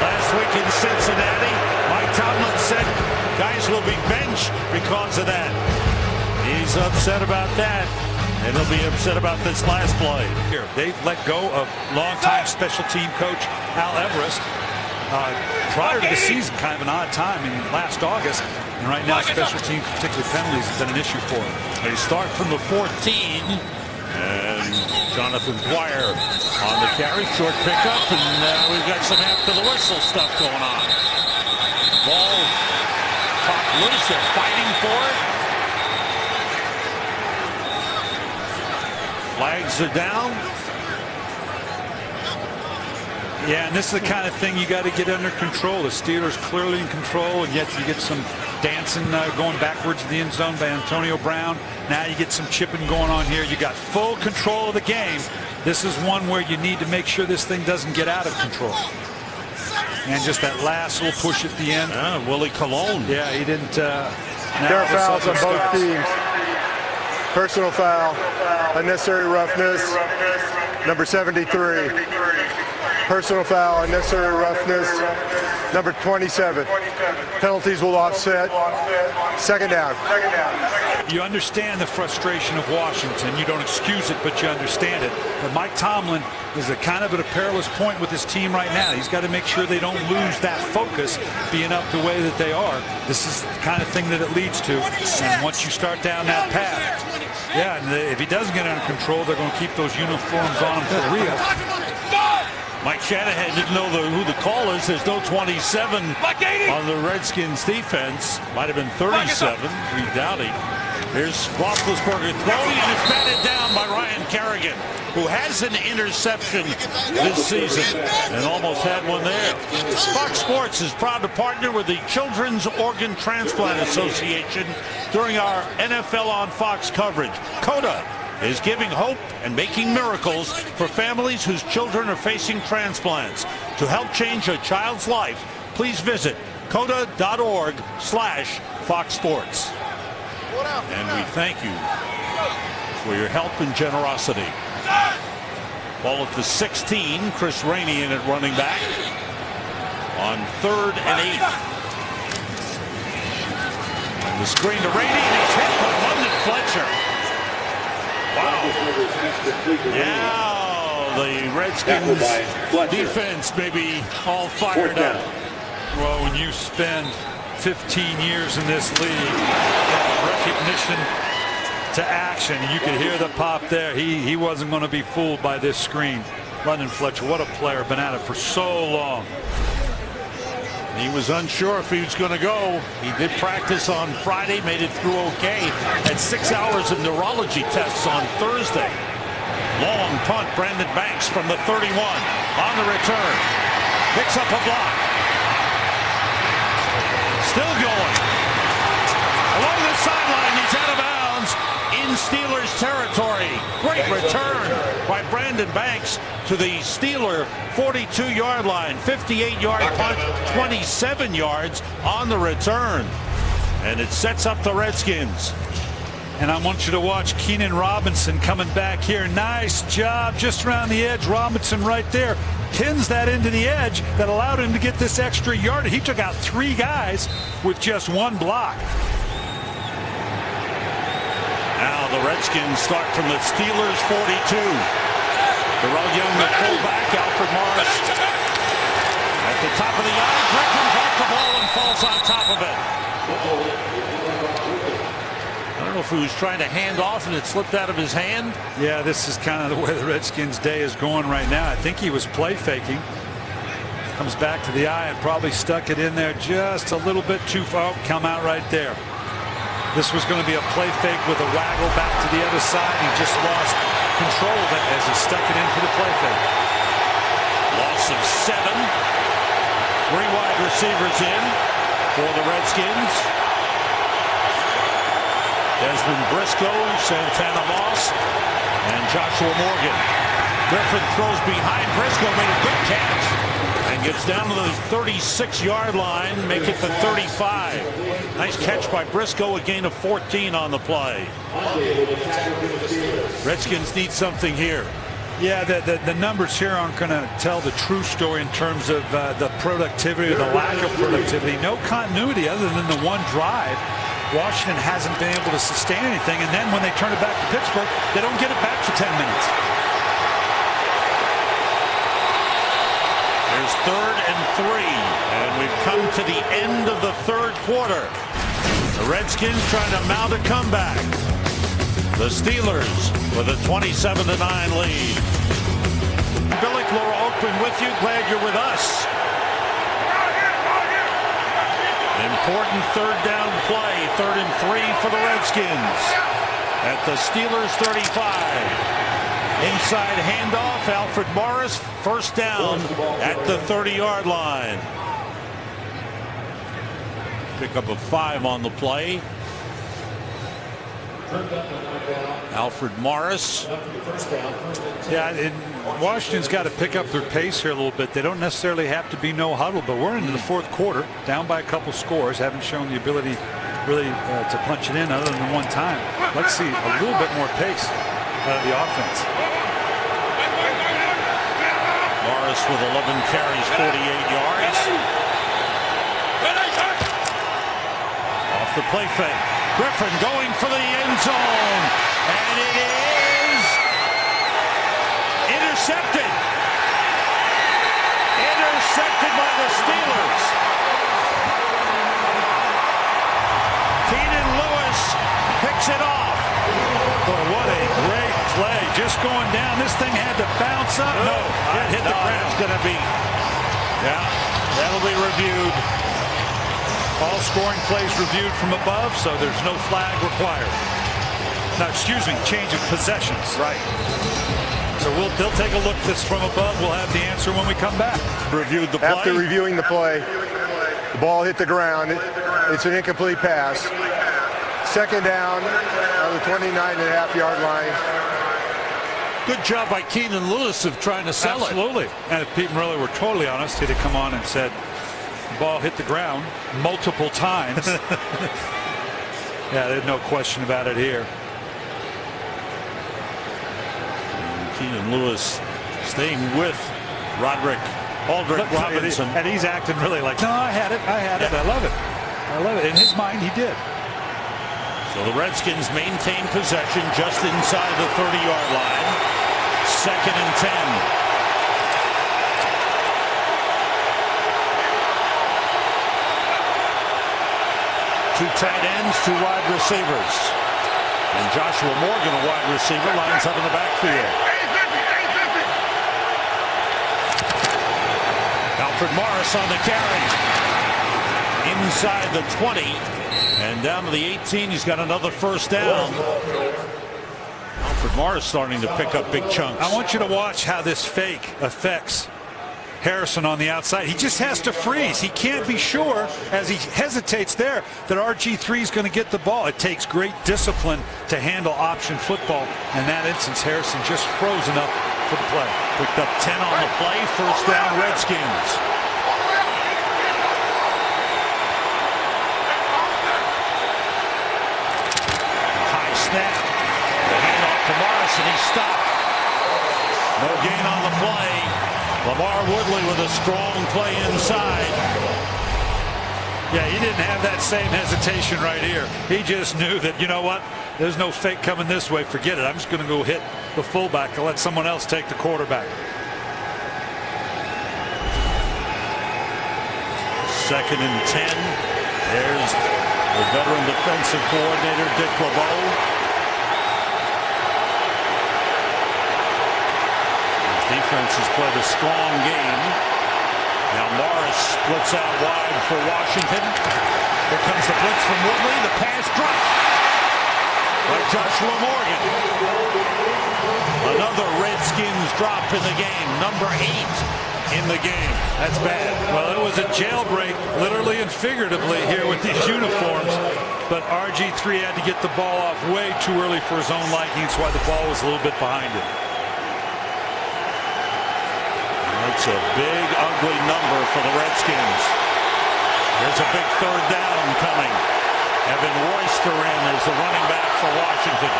Last week in Cincinnati, Mike Tomlin said guys will be benched because of that. He's upset about that, and he'll be upset about this last play. Here, they've let go of longtime special team coach Al Everest prior to the season, kind of an odd time in last August. And right now, special teams, particularly penalties, has been an issue for him. They start from the 14, and Jonathan Dwyer on the carry, short pickup, and we've got some after the whistle stuff going on. Ball popped loose, they're fighting for it. Flags are down. Yeah, and this is the kind of thing you got to get under control. The Steelers clearly in control, and yet you get some dancing going backwards in the end zone by Antonio Brown. Now you get some chipping going on here. You got full control of the game. This is one where you need to make sure this thing doesn't get out of control. And just that last little push at the end. Willie Colon. Yeah, he didn't. There are fouls on both teams. Personal foul, unnecessary roughness, number 73. Personal foul, unnecessary roughness, number 27. Penalties will offset. Second down. You understand the frustration of Washington. You don't excuse it, but you understand it. But Mike Tomlin is kind of at a perilous point with his team right now. He's got to make sure they don't lose that focus, being up the way that they are. This is the kind of thing that it leads to. And once you start down that path, yeah, and if he doesn't get under control, they're going to keep those uniforms on him for real. Mike Shanahan didn't know who the call is. There's no 27 on the Redskins defense. Might have been 37. We doubt it. Here's Roethlisberger throwing, and it's batted down by Ryan Kerrigan, who has an interception this season and almost had one there. Fox Sports is proud to partner with the Children's Organ Transplant Association during our NFL on Fox coverage. CODA is giving hope and making miracles for families whose children are facing transplants. To help change a child's life, please visit coda.org/Fox Sports. And we thank you for your help and generosity. Ball at the 16, Chris Rainey in at running back. on 3rd and 8. And the screen to Rady, and he's hit by London Fletcher. Wow. Now the Redskins defense may be all fired up. Well, when you spend 15 years in this league, recognition to action, you could hear the pop there. He wasn't going to be fooled by this screen. London Fletcher, what a player, been at it for so long. He was unsure if he was going to go. He did practice on Friday, made it through okay. Had 6 hours of neurology tests on Thursday. Long punt, Brandon Banks from the 31 on the return. Picks up a block. Still going. Along the sideline, he's out of bounds in Steelers territory. Great return by Brandon Banks to the Steeler 42-yard line. 58-yard punt, 27 yards on the return. And it sets up the Redskins. And I want you to watch Keenan Robinson coming back here. Nice job just around the edge. Robinson right there pins that into the edge that allowed him to get this extra yard. He took out 3 guys with just 1 block. Now the Redskins start from the Steelers 42. Darrell Young, the fullback, Alfred Morris at the top of the yard. Griffin caught the ball and falls on top of it. I don't know if he was trying to hand off and it slipped out of his hand. Yeah, this is kind of the way the Redskins' day is going right now. I think he was play faking. Comes back to the eye and probably stuck it in there just a little bit too far. Come out right there. This was going to be a play fake with a waggle back to the other side. He just lost control of it as he stuck it in for the play fake. Loss of 7. 3 wide receivers in for the Redskins. Desmond Briscoe, Santana Moss, and Joshua Morgan. Griffin throws behind Briscoe, made a good catch, and gets down to the 36-yard line, make it the 35. Nice catch by Briscoe, a gain of 14 on the play. Redskins need something here. Yeah, the numbers here aren't going to tell the true story in terms of the productivity or the lack of productivity. No continuity other than the 1 drive. Washington hasn't been able to sustain anything, and then when they turn it back to Pittsburgh, they don't get it back for 10 minutes. There's 3rd and 3, and we've come to the end of the 3rd quarter. The Redskins trying to mount a comeback. The Steelers with a 27-9 lead. Billick, Laura Oakman with you. Glad you're with us. Important 3rd down play. 3rd and 3 for the Redskins. At the Steelers 35. Inside handoff, Alfred Morris, 1st down at the 30-yard line. Pick up a 5 on the play. Alfred Morris. Yeah, Washington's got to pick up their pace here a little bit. They don't necessarily have to be no huddle, but we're into the 4th quarter, down by a couple scores, haven't shown the ability really to punch it in other than 1 time. Let's see a little bit more pace out of the offense. Morris with 11 carries, 48 yards. Off the play fake. Griffin going for the end zone. And it is intercepted. Intercepted by the Steelers. Keenan Lewis picks it off. Boy, what a great play. Just going down. This thing had to bounce up. No, it hit the ground. It's going to be, yeah, that'll be reviewed. All scoring plays reviewed from above, so there's no flag required. Now, excuse me, change of possessions. Right. So they'll take a look at this from above. We'll have the answer when we come back. Reviewed the play. After reviewing the play, the ball hit the ground. It's an incomplete pass. 2nd down on the 29.5-yard line. Good job by Keenan Lewis of trying to sell it. Absolutely. And if Pete and Riley were totally honest, he'd have come on and said, ball hit the ground multiple times. Yeah, there's no question about it here. Keenan Lewis staying with Roderick Aldrick Robinson. And he's acting really like, no, I had it. I love it. I love it. In his mind, he did. So the Redskins maintain possession just inside the 30-yard line. 2nd and 10. Two tight ends, two wide receivers. And Joshua Morgan, a wide receiver, lines up in the backfield. Alfred Morris on the carry. Inside the 20 and down to the 18. He's got another first down. Alfred Morris starting to pick up big chunks. I want you to watch how this fake affects Harrison on the outside. He just has to freeze. He can't be sure, as he hesitates there, that RG3 is going to get the ball. It takes great discipline to handle option football. In that instance, Harrison just froze enough for the play. Picked up 10 on the play. First down, Redskins. High snap. The handoff to Morris, and he's stopped. No gain on the play. LaMar Woodley with a strong play inside. Yeah, he didn't have that same hesitation right here. He just knew that, you know what, there's no fake coming this way. Forget it. I'm just going to go hit the fullback and let someone else take the quarterback. 2nd and 10. There's the veteran defensive coordinator, Dick LeBeau. Defense has played a strong game. Now Morris splits out wide for Washington. Here comes the blitz from Woodley. The pass dropped by Joshua Morgan. Another Redskins drop in the game. Number 8 in the game. That's bad. Well, it was a jailbreak, literally and figuratively, here with these uniforms. But RG3 had to get the ball off way too early for his own liking. That's why the ball was a little bit behind him. It's a big, ugly number for the Redskins. There's a big third down coming. Evan Royster in as the running back for Washington.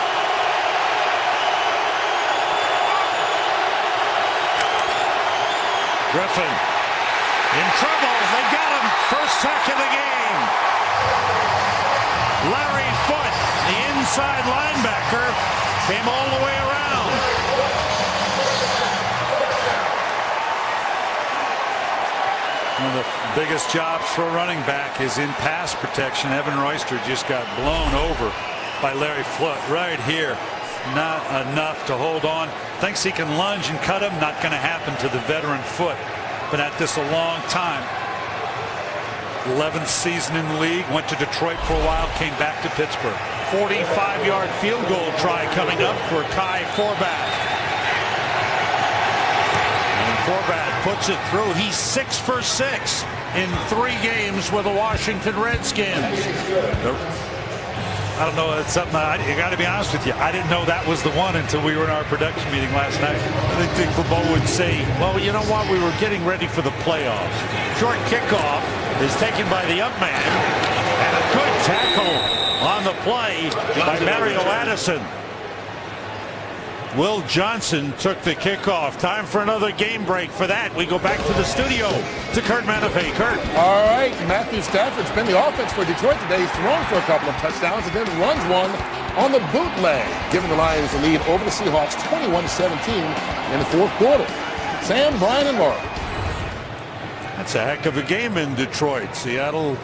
Griffin in trouble. They got him. First sack of the game. Larry Foote, the inside linebacker, came all the way around. One of the biggest jobs for a running back is in pass protection. Evan Royster just got blown over by Larry Foote right here. Not enough to hold on. Thinks he can lunge and cut him. Not going to happen to the veteran Foote. Been at this a long time. 11th season in the league. Went to Detroit for a while. Came back to Pittsburgh. 45-yard field goal try coming up for Kai Forbath. Forbath puts it through. He's 6 for 6 in 3 games with the Washington Redskins. I don't know. It's something I got to be honest with you. I didn't know that was the one until we were in our production meeting last night. I think LeBeau would say, well, you know what? We were getting ready for the playoffs. Short kickoff is taken by the up man, and a good tackle on the play by Mario Addison. Will Johnson took the kickoff. Time for another game break. For that, we go back to the studio to Kurt Manafay. Kurt. All right, Matthew Stafford's been the offense for Detroit today. He's thrown for a couple of touchdowns and then runs one on the bootleg, giving the Lions the lead over the Seahawks 21-17 in the 4th quarter. Sam, Brian, and Laura. That's a heck of a game in Detroit. Seattle's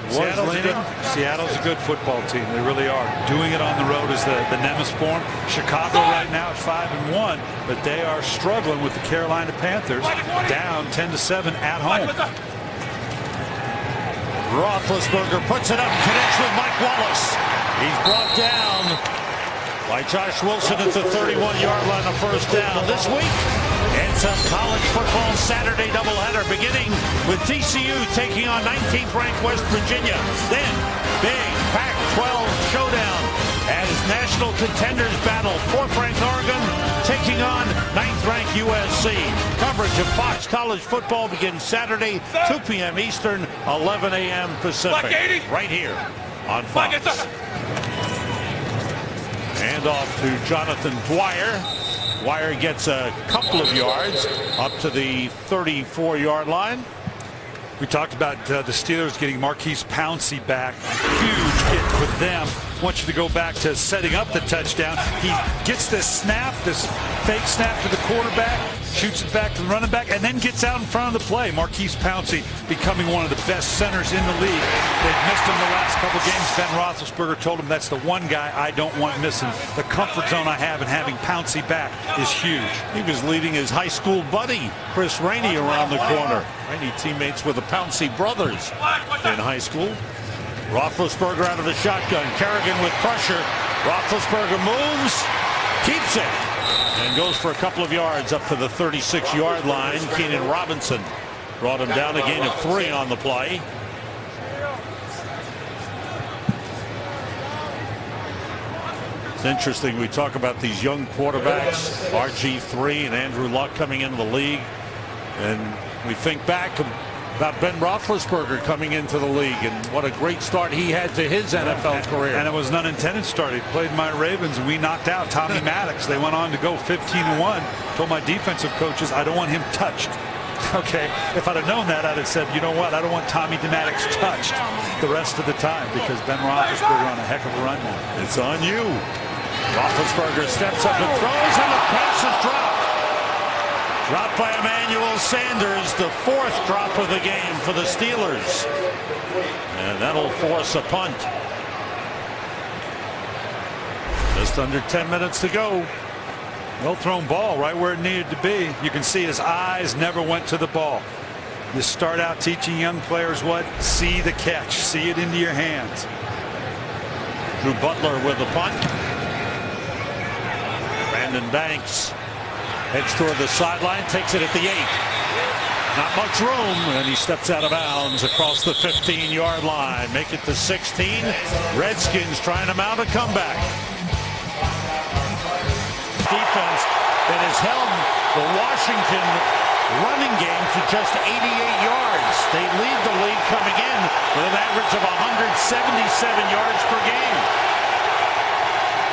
a good football team. They really are. Doing it on the road is the nemesis form. Chicago right now at 5-1, but they are struggling with the Carolina Panthers, down 10-7 at home. Roethlisberger puts it up, connects with Mike Wallace. He's brought down by Josh Wilson at the 31-yard line, a first down. This week, it's a college football Saturday doubleheader, beginning with TCU taking on 19th ranked West Virginia. Then, big Pac-12 showdown as national contenders battle 4th ranked Oregon taking on 9th ranked USC. Coverage of Fox College football begins Saturday, 2 p.m. Eastern, 11 a.m. Pacific, right here on Fox. Hand off to Jonathan Dwyer. Wire gets a couple of yards up to the 34-yard line. We talked about the Steelers getting Marquise Pouncey back. Huge hit for them. Want you to go back to setting up the touchdown. He gets this snap, this fake snap to the quarterback, shoots it back to the running back, and then gets out in front of the play. Marquise Pouncey becoming one of the best centers in the league. They've missed him the last couple games. Ben Roethlisberger told him that's the one guy I don't want missing. The comfort zone I have in having Pouncey back is huge. He was leading his high school buddy, Chris Rainey, around the corner. Rainey teammates with the Pouncey brothers in high school. Roethlisberger out of the shotgun. Kerrigan with pressure. Roethlisberger moves, keeps it, and goes for a couple of yards up to the 36-yard line. Keenan Robinson brought him down, a gain of 3 on the play. It's interesting, we talk about these young quarterbacks, RG3 and Andrew Luck coming into the league, and we think back about Ben Roethlisberger coming into the league and what a great start he had to his NFL career. And it was an unintended start. He played my Ravens and we knocked out Tommy Maddox. They went on to go 15-1. Told my defensive coaches I don't want him touched. Okay, if I'd have known that, I'd have said, you know what, I don't want Tommy Maddox touched the rest of the time, because Ben Roethlisberger on a heck of a run now. It's on you. Roethlisberger steps up and throws, and the pass is dropped. Dropped by Emmanuel Sanders, the 4th drop of the game for the Steelers. And that'll force a punt. Just under 10 minutes to go. Well thrown ball right where it needed to be. You can see his eyes never went to the ball. You start out teaching young players what? See the catch. See it into your hands. Drew Butler with the punt. Brandon Banks heads toward the sideline, takes it at the 8. Not much room, and he steps out of bounds across the 15-yard line. Make it to 16. Redskins trying to mount a comeback. Defense that has held the Washington running game to just 88 yards. They lead the league coming in with an average of 177 yards per game.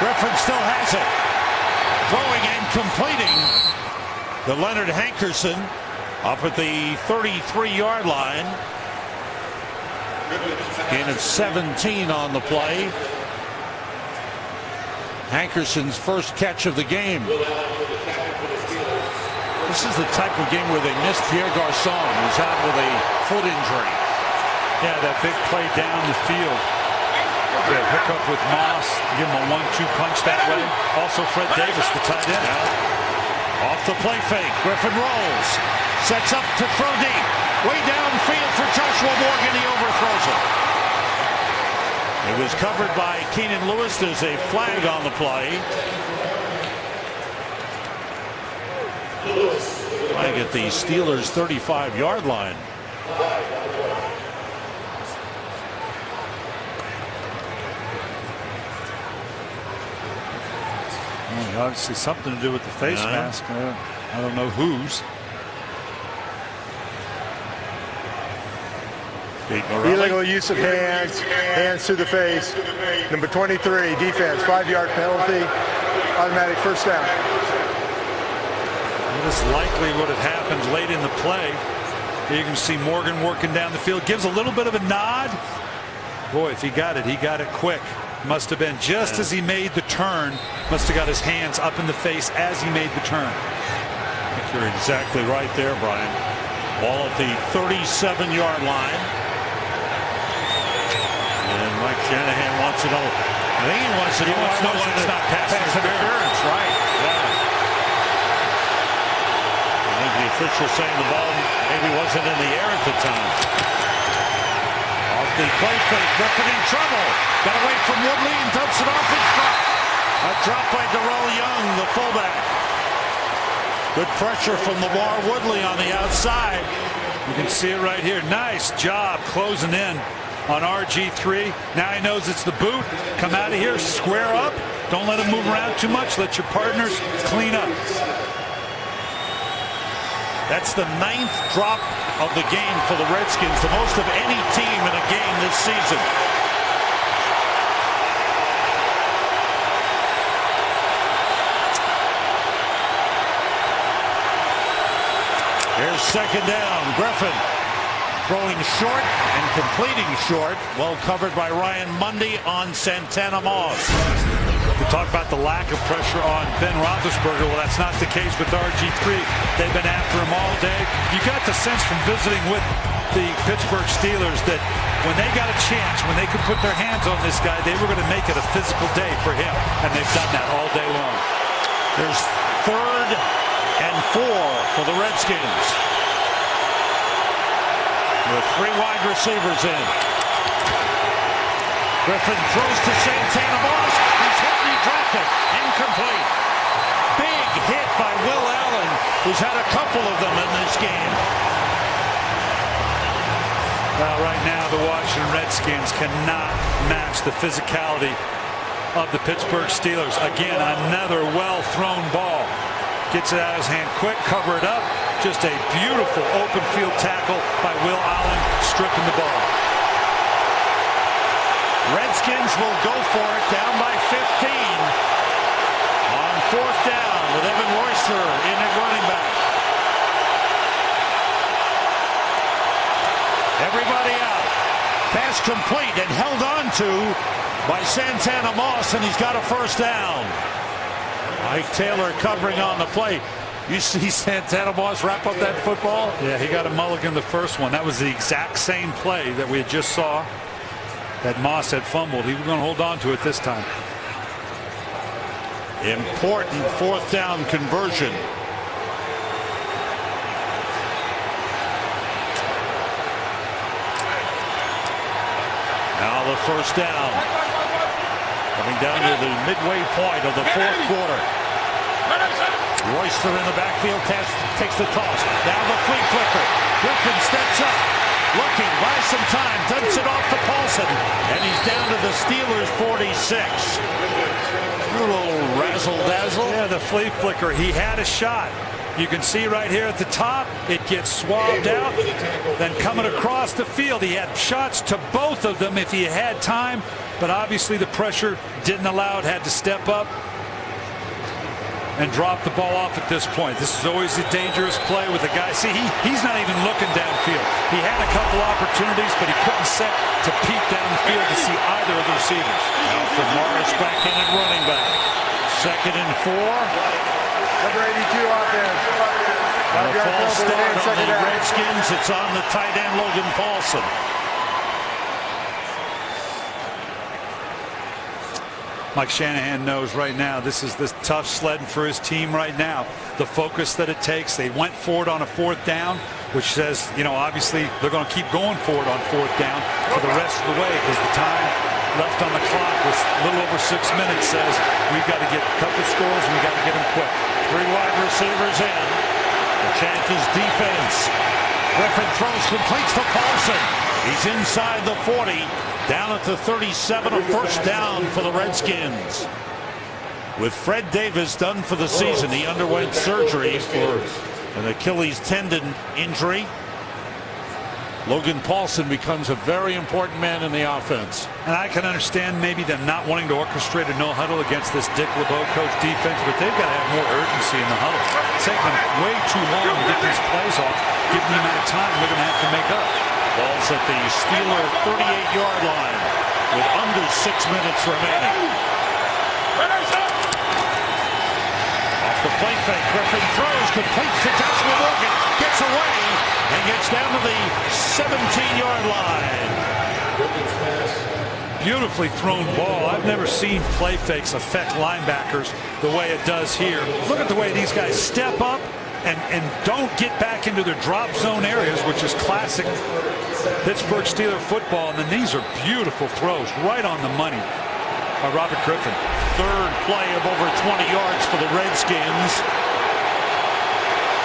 Griffin still has it. Throwing and completing to Leonard Hankerson up at the 33-yard line. Gain of 17 on the play. Hankerson's first catch of the game. This is the type of game where they missed Pierre Garçon, who's out with a foot injury. Yeah, that big play down the field. Yeah, hook up with Moss, give him a 1-2 punch that way. Also Fred Davis, the tight end. Yeah. Off the play fake, Griffin rolls, sets up to throw deep. Way downfield for Joshua Morgan, he overthrows it. It was covered by Keenan Lewis. There's a flag on the play. Flag at the Steelers' 35-yard line. Well, obviously something to do with the face mask. I don't know whose. Illegal use of hands to the face. Number 23, defense, 5-yard penalty, automatic first down. This likely would have happened late in the play. You can see Morgan working down the field, gives a little bit of a nod. Boy, if he got it quick. Must have been just as he made the turn. Must have got his hands up in the face as he made the turn. I think you're exactly right there, Brian. Ball at the 37-yard line. And Mike Shanahan wants to know. I think he wants to know when it's not pass interference, right? Yeah. I think the official saying the ball maybe wasn't in the air at the time. Off the play fake, Griffin in trouble. Got away from Woodley and dumps it off. It's dropped. A drop by Darrell Young, the fullback. Good pressure from LeVar Woodley on the outside. You can see it right here. Nice job closing in on RG3. Now he knows it's the boot. Come out of here, square up. Don't let him move around too much. Let your partners clean up. That's the 9th drop of the game for the Redskins, the most of any team in a game this season. second down. Griffin throwing short and completing short. Well covered by Ryan Mundy on Santana Moss. We talk about the lack of pressure on Ben Roethlisberger. Well, that's not the case with RG3. They've been after him all day. You got the sense from visiting with the Pittsburgh Steelers that when they got a chance, when they could put their hands on this guy, they were going to make it a physical day for him. And they've done that all day long. There's 3rd and 4 for the Redskins. With 3 wide receivers in. Griffin throws to Santana Moss. He's hit and he dropped it. Incomplete. Big hit by Will Allen, who's had a couple of them in this game. Well, right now the Washington Redskins cannot match the physicality of the Pittsburgh Steelers. Again, another well-thrown ball. Gets it out of his hand quick, cover it up. Just a beautiful open field tackle by Will Allen, stripping the ball. Redskins will go for it, down by 15 on 4th down with Evan Royster in at running back. Everybody out. Pass complete and held on to by Santana Moss, and he's got a 1st down. Mike Taylor covering on the play. You see Santana Moss wrap up that football? Yeah, he got a mulligan the first one. That was the exact same play that we had just saw that Moss had fumbled. He was going to hold on to it this time. Important 4th down conversion. Now the 1st down. Coming down to the midway point of the 4th quarter. Royster in the backfield takes the toss. Now the flea flicker. Griffin steps up. Looking, buys some time. Dumps it off to Paulson. And he's down to the Steelers 46. A little razzle-dazzle. Yeah, the flea flicker. He had a shot. You can see right here at the top, it gets swabbed out. Then coming across the field, he had shots to both of them if he had time. But obviously the pressure didn't allow it, had to step up and drop the ball off at this point. This is always a dangerous play with the guy. See, he's not even looking downfield. He had a couple opportunities, but he couldn't set to peek down the field to see either of the receivers. Alfred Morris back in at running back. 2nd and 4. Number 82 offense. And a false start on the Redskins. It's on the tight end, Logan Paulson. Mike Shanahan knows right now this is the tough sledding for his team right now. The focus that it takes. They went for it on a 4th down, which says, you know, obviously they're going to keep going for it on 4th down for the rest of the way because the time left on the clock was a little over 6 minutes. Says we've got to get a couple scores and we got to get them quick. 3 wide receivers in. The Panthers defense. Griffin throws, completes to Paulson. He's inside the 40. Down at the 37, a 1st down for the Redskins. With Fred Davis done for the season, he underwent surgery for an Achilles tendon injury. Logan Paulson becomes a very important man in the offense. And I can understand maybe them not wanting to orchestrate a no huddle against this Dick LeBeau coach defense, but they've got to have more urgency in the huddle. It's taking them way too long to get these plays off, given the amount of time they're going to have to make up. Ball's at the Steeler 38-yard line with under 6 minutes remaining. Off the play fake, Griffin throws, completes to Joshua Morgan, gets away, and gets down to the 17-yard line. Beautifully thrown ball. I've never seen play fakes affect linebackers the way it does here. Look at the way these guys step up and don't get back into their drop zone areas, which is classic Pittsburgh Steelers football. And then these are beautiful throws right on the money by Robert Griffin. 3rd play of over 20 yards for the Redskins.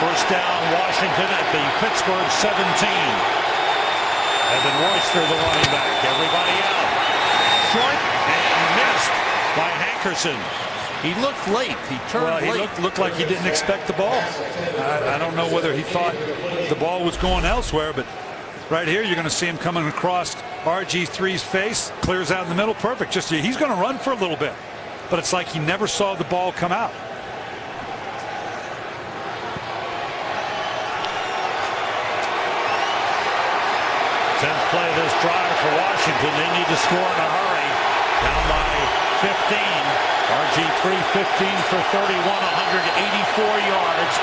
1st down, Washington at the Pittsburgh 17. Evan Royster, the running back. Everybody out. Short and missed by Hankerson. He looked late. He turned late. He looked like he didn't expect the ball. I don't know whether he thought the ball was going elsewhere, but right here you're going to see him coming across RG3's face. Clears out in the middle. Perfect. Just he's going to run for a little bit, but it's like he never saw the ball come out. 10th play of this drive for Washington. They need to score in a hurry. Down by 15. RG3 15 for 31, 184 yards,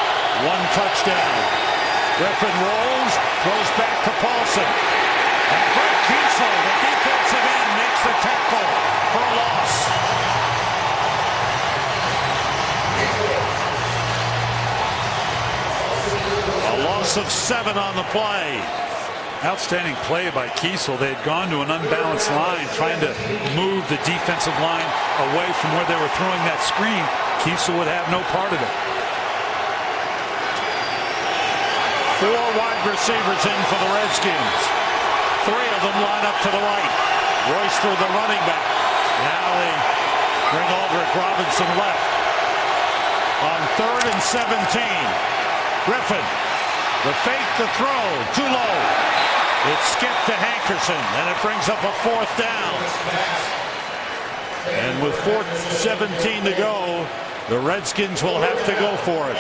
1 touchdown. Griffin rolls, throws back to Paulson. And Brett Kiesel, the defensive end, makes the tackle for a loss. A loss of 7 on the play. Outstanding play by Kiesel. They had gone to an unbalanced line, trying to move the defensive line away from where they were throwing that screen. Kiesel would have no part of it. 4 wide receivers in for the Redskins. 3 of them line up to the right. Royster, the running back. Now they bring Aldrick Robinson left. On 3rd and 17. Griffin, the fake, the throw, too low. It's skipped to Hankerson, and it brings up a 4th down. And with 4:17 to go, the Redskins will have to go for it.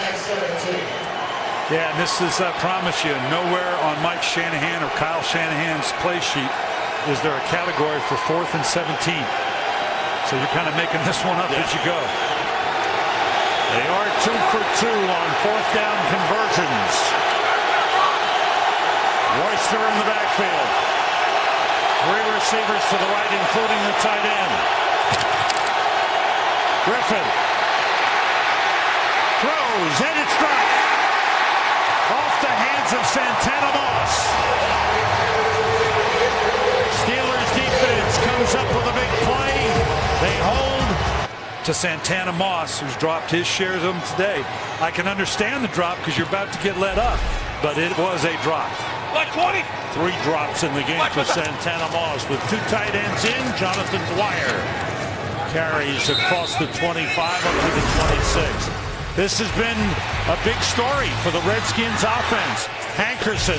Yeah, and this is, I promise you, nowhere on Mike Shanahan or Kyle Shanahan's play sheet is there a category for 4th and 17. So you're kind of making this one up as you go. They are 2 for 2 on 4th down conversions. Royster in the backfield. 3 receivers to the right, including the tight end. Griffin throws, and it's dropped. Off the hands of Santana Moss. Steelers defense comes up with a big play. They hold. To Santana Moss, who's dropped his shares of them today. I can understand the drop because you're about to get let up, but it was a drop. 3 drops in the game for Santana Moss with 2 tight ends in. Jonathan Dwyer carries across the 25 up to the 26. This has been a big story for the Redskins offense. Hankerson.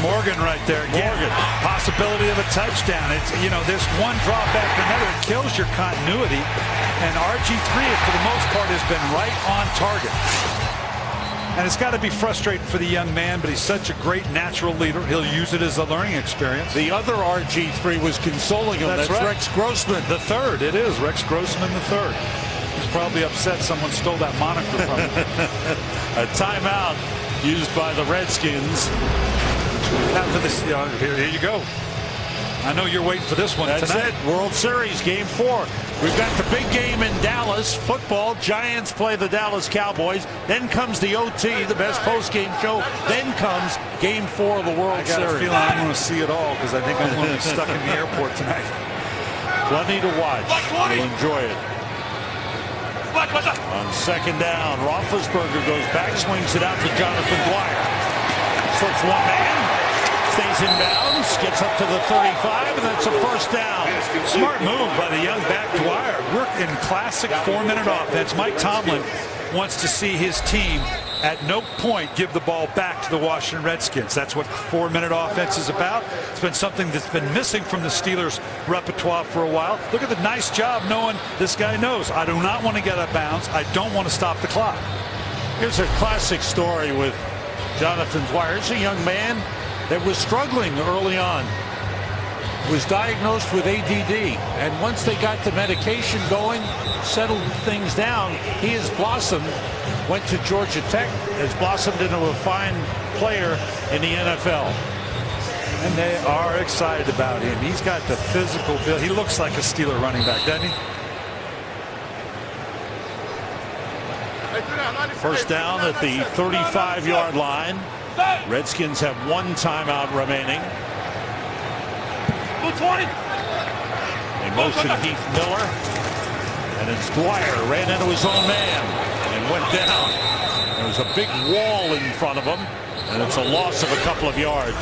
Morgan right there again. Morgan. Possibility of a touchdown. It's, you know, this one drop after another, it kills your continuity. And RG3, for the most part, has been right on target. And it's got to be frustrating for the young man, but he's such a great natural leader. He'll use it as a learning experience. The other RG3 was consoling him. That's right. Rex Grossman. The third. It is Rex Grossman the third. He's probably upset someone stole that moniker from him. A timeout used by the Redskins. After this, here you go. I know you're waiting for this one That's tonight. it. World Series, Game 4. We've got the big game in Dallas. Football. Giants play the Dallas Cowboys. Then comes the OT, the best post-game show. Then comes Game 4 of the World Series. I got a feeling I'm going to see it all because I think I'm going to be stuck in the airport tonight. Plenty to watch. You'll enjoy it. On 2nd down, Roethlisberger goes back, swings it out to Jonathan Dwyer. Slips one man. Stays in bounds, gets up to the 35, and that's a 1st down. Smart move by the young back Dwyer. We're in classic 4-minute offense. Mike Tomlin wants to see his team at no point give the ball back to the Washington Redskins. That's what 4-minute offense is about. It's been something that's been missing from the Steelers' repertoire for a while. Look at the nice job knowing this guy knows. I do not want to get out of bounds. I don't want to stop the clock. Here's a classic story with Jonathan Dwyer. He's a young man that was struggling early on, was diagnosed with ADD, and once they got the medication going, settled things down, he has blossomed, went to Georgia Tech, has blossomed into a fine player in the NFL. And they are excited about him. He's got the physical build. He looks like a Steeler running back, doesn't he? 1st down at the 35-yard line. Redskins have 1 timeout remaining. They motion Heath Miller, and it's Dwyer ran into his own man and went down. There's a big wall in front of him, and it's a loss of a couple of yards.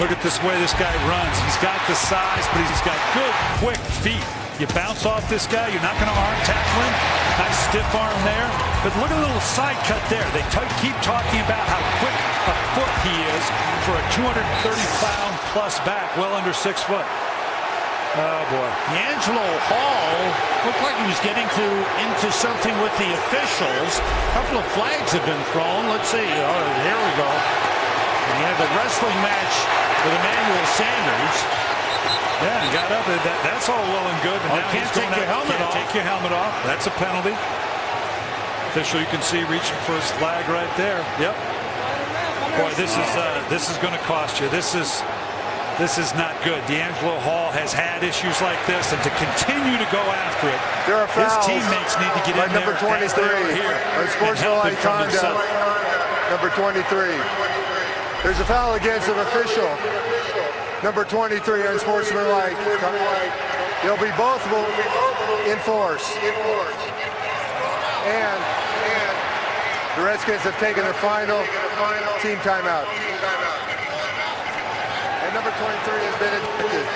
Look at this way this guy runs. He's got the size, but he's got good, quick feet. You bounce off this guy, you're not going to arm tackle him. Nice stiff arm there. But look at the little side cut there. They keep talking about how quick a foot he is for a 230-pound plus back, well under 6 foot. Oh, boy. D'Angelo Hall looked like he was getting into something with the officials. A couple of flags have been thrown. Let's see. Oh, here we go. And he had the wrestling match with Emmanuel Sanders. Yeah, he got up. That's all well and good. And now can't take your helmet off. Take your helmet off. That's a penalty. Official, you can see reaching for his flag right there. Yep. Boy, this is going to cost you. This is not good. D'Angelo Hall has had issues like this, and to continue to go after it, there are fouls. His teammates need to get in number there 23 here unsportsmanlike conduct. Number 23. There's a foul against an official. Number 23 unsportsmanlike. They'll be both enforced. And the Redskins have taken their final team timeout. And number 23 has been ejected.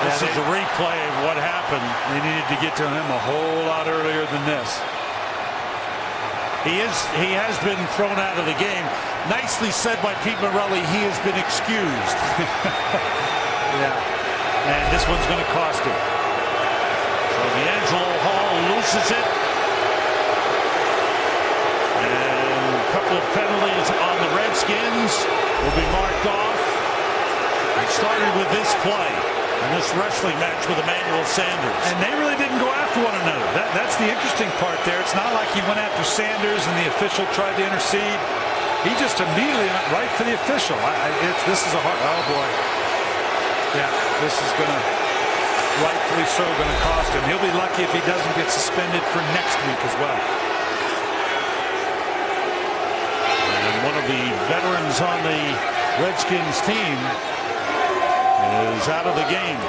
This is a replay of what happened. They needed to get to him a whole lot earlier than this. He has been thrown out of the game. Nicely said by Pete Morelli. He has been excused. Yeah. And this one's going to cost him. So D'Angelo Hall loses it. And a couple of penalties on the Redskins will be marked off. It started with this play and this wrestling match with Emmanuel Sanders. And they really didn't go after one another. That's the interesting part there. It's not like he went after Sanders and the official tried to intercede. He just immediately went right for the official. This is a hard. Oh boy. Yeah, this is going to, rightfully so, going to cost him. He'll be lucky if he doesn't get suspended for next week as well. And one of the veterans on the Redskins team is out of the game.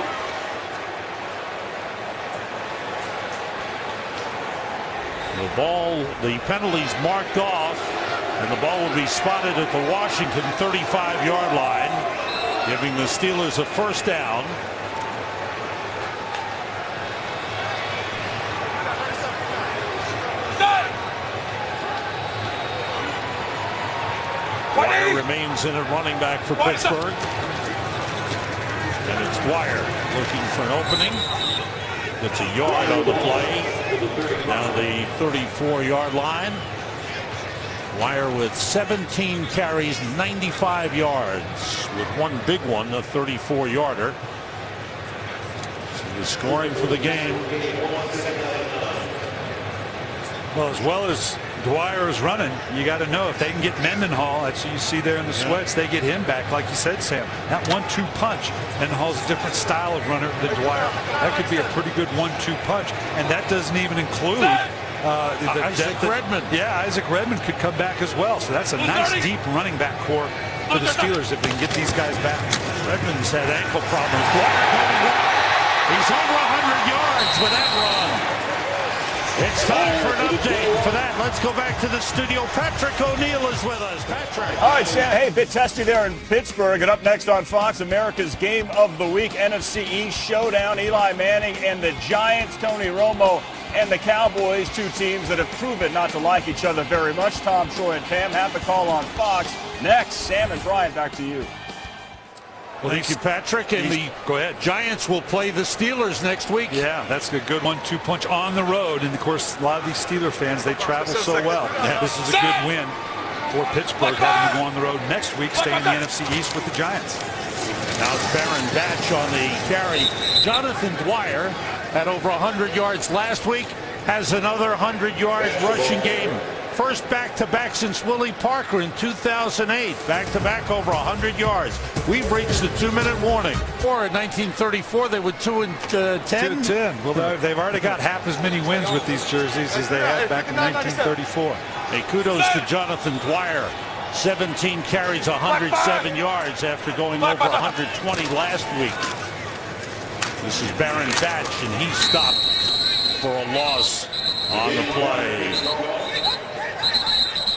The penalty's marked off, and the ball will be spotted at the Washington 35-yard line, giving the Steelers a first down. Dwyer remains in at running back for Pittsburgh. And it's Dwyer looking for an opening. Gets a yard on the play. Now the 34-yard line. Dwyer with 17 carries, 95 yards, with one big one, a 34-yarder. So he's scoring for the game. Well, as well as Dwyer is running, you got to know if they can get Mendenhall. That's what you see there in the sweats. They get him back, like you said, Sam. That 1-2 punch. Mendenhall's a different style of runner than Dwyer. That could be a pretty good 1-2 punch, and that doesn't even include Isaac Redmond. Yeah, Isaac Redmond could come back as well. So that's a nice deep running back core for the Steelers if they can get these guys back. Redmond's had ankle problems. He's over 100 yards with that run. It's time for an update. For that, let's go back to the studio. Patrick O'Neill is with us. Patrick. All right, Sam. Hey, bit testy there in Pittsburgh. And up next on Fox, America's Game of the Week, NFC East Showdown. Eli Manning and the Giants, Tony Romo and the Cowboys, two teams that have proven not to like each other very much. Tom, Troy, and Pam have the call on Fox. Next, Sam and Brian, back to you. Well, thank you, Patrick. And the go ahead. Giants will play the Steelers next week. Yeah, that's a good 1-2 punch on the road. And, of course, a lot of these Steeler fans, they travel so well. Yeah, this is a good win for Pittsburgh, having to go on the road next week, stay in the NFC East with the Giants. Now it's Baron Batch on the carry. Jonathan Dwyer had over 100 yards last week, has another 100-yard rushing game. First back-to-back since Willie Parker in 2008. Back-to-back over 100 yards. We've reached the 2-minute warning. Or in 1934, they were 2-10. 2-10. Well, they've already got half as many wins with these jerseys as they had back in 1934. Hey, kudos to Jonathan Dwyer. 17 carries, 107 yards after going over 120 last week. This is Baron Batch, and he stopped for a loss on the play.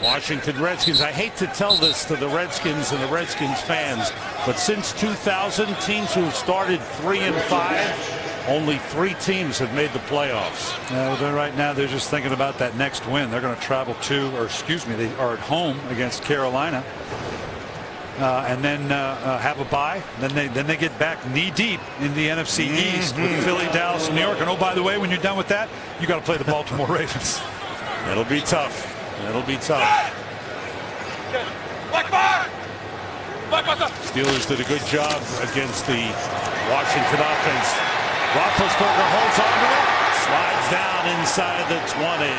Washington Redskins. I hate to tell this to the Redskins and the Redskins fans, but since 2000, teams who have started 3-5, only 3 teams have made the playoffs. Right now they're just thinking about that next win. They're going to travel they are at home against Carolina. and then have a bye. Then they get back knee deep in the NFC East with Philly, Dallas, and New York. And oh, by the way, when you're done with that, you got to play the Baltimore Ravens. It'll be tough. It'll be tough. Steelers did a good job against the Washington offense. Roethlisberger holds on to it, slides down inside the 20.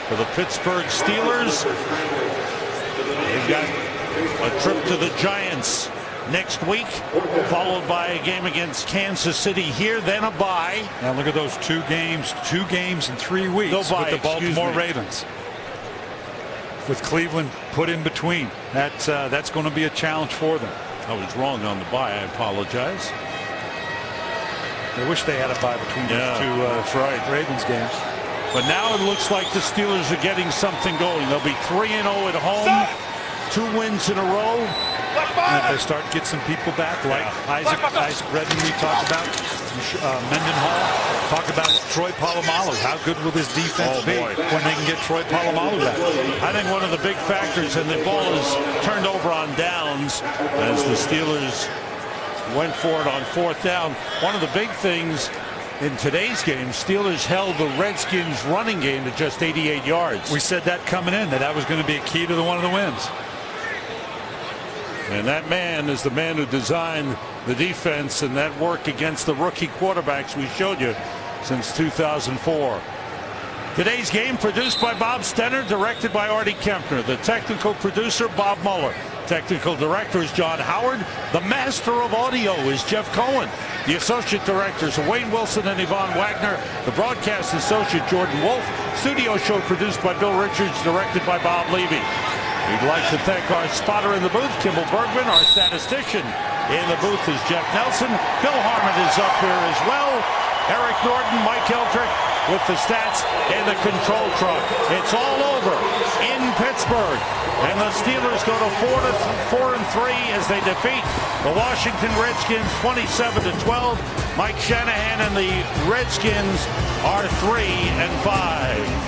For the Pittsburgh Steelers, they've got a trip to the Giants next week, followed by a game against Kansas City here, then a bye. Now look at those two games in 3 weeks with the Baltimore Ravens. With Cleveland put in between. That's going to be a challenge for them. I was wrong on the bye. I apologize. I wish they had a bye between those two that's right. Ravens games. But now it looks like the Steelers are getting something going. They'll be 3-0 at home, 2 wins in a row. And if they start to get some people back, like Isaac Redden we talked about, Mendenhall, talk about Troy Polamalu. How good will this defense be when they can get Troy Polamalu back? I think one of the big factors, and the ball is turned over on downs as the Steelers went for it on 4th down. One of the big things in today's game, Steelers held the Redskins running game to just 88 yards. We said that coming in, that was going to be a key to one of the wins. And that man is the man who designed the defense and that work against the rookie quarterbacks we showed you since 2004. Today's game produced by Bob Stenner, directed by Artie Kempner. The technical producer, Bob Mueller. Technical director is John Howard. The master of audio is Jeff Cohen. The associate directors are Wayne Wilson and Yvonne Wagner. The broadcast associate, Jordan Wolf. Studio show produced by Bill Richards, directed by Bob Levy. We'd like to thank our spotter in the booth, Kimball Bergman. Our statistician in the booth is Jeff Nelson. Bill Harmon is up here as well. Eric Norton, Mike Eldrick with the stats in the control truck. It's all over in Pittsburgh. And the Steelers go to 4-3 as they defeat the Washington Redskins 27-12. Mike Shanahan and the Redskins are 3-5.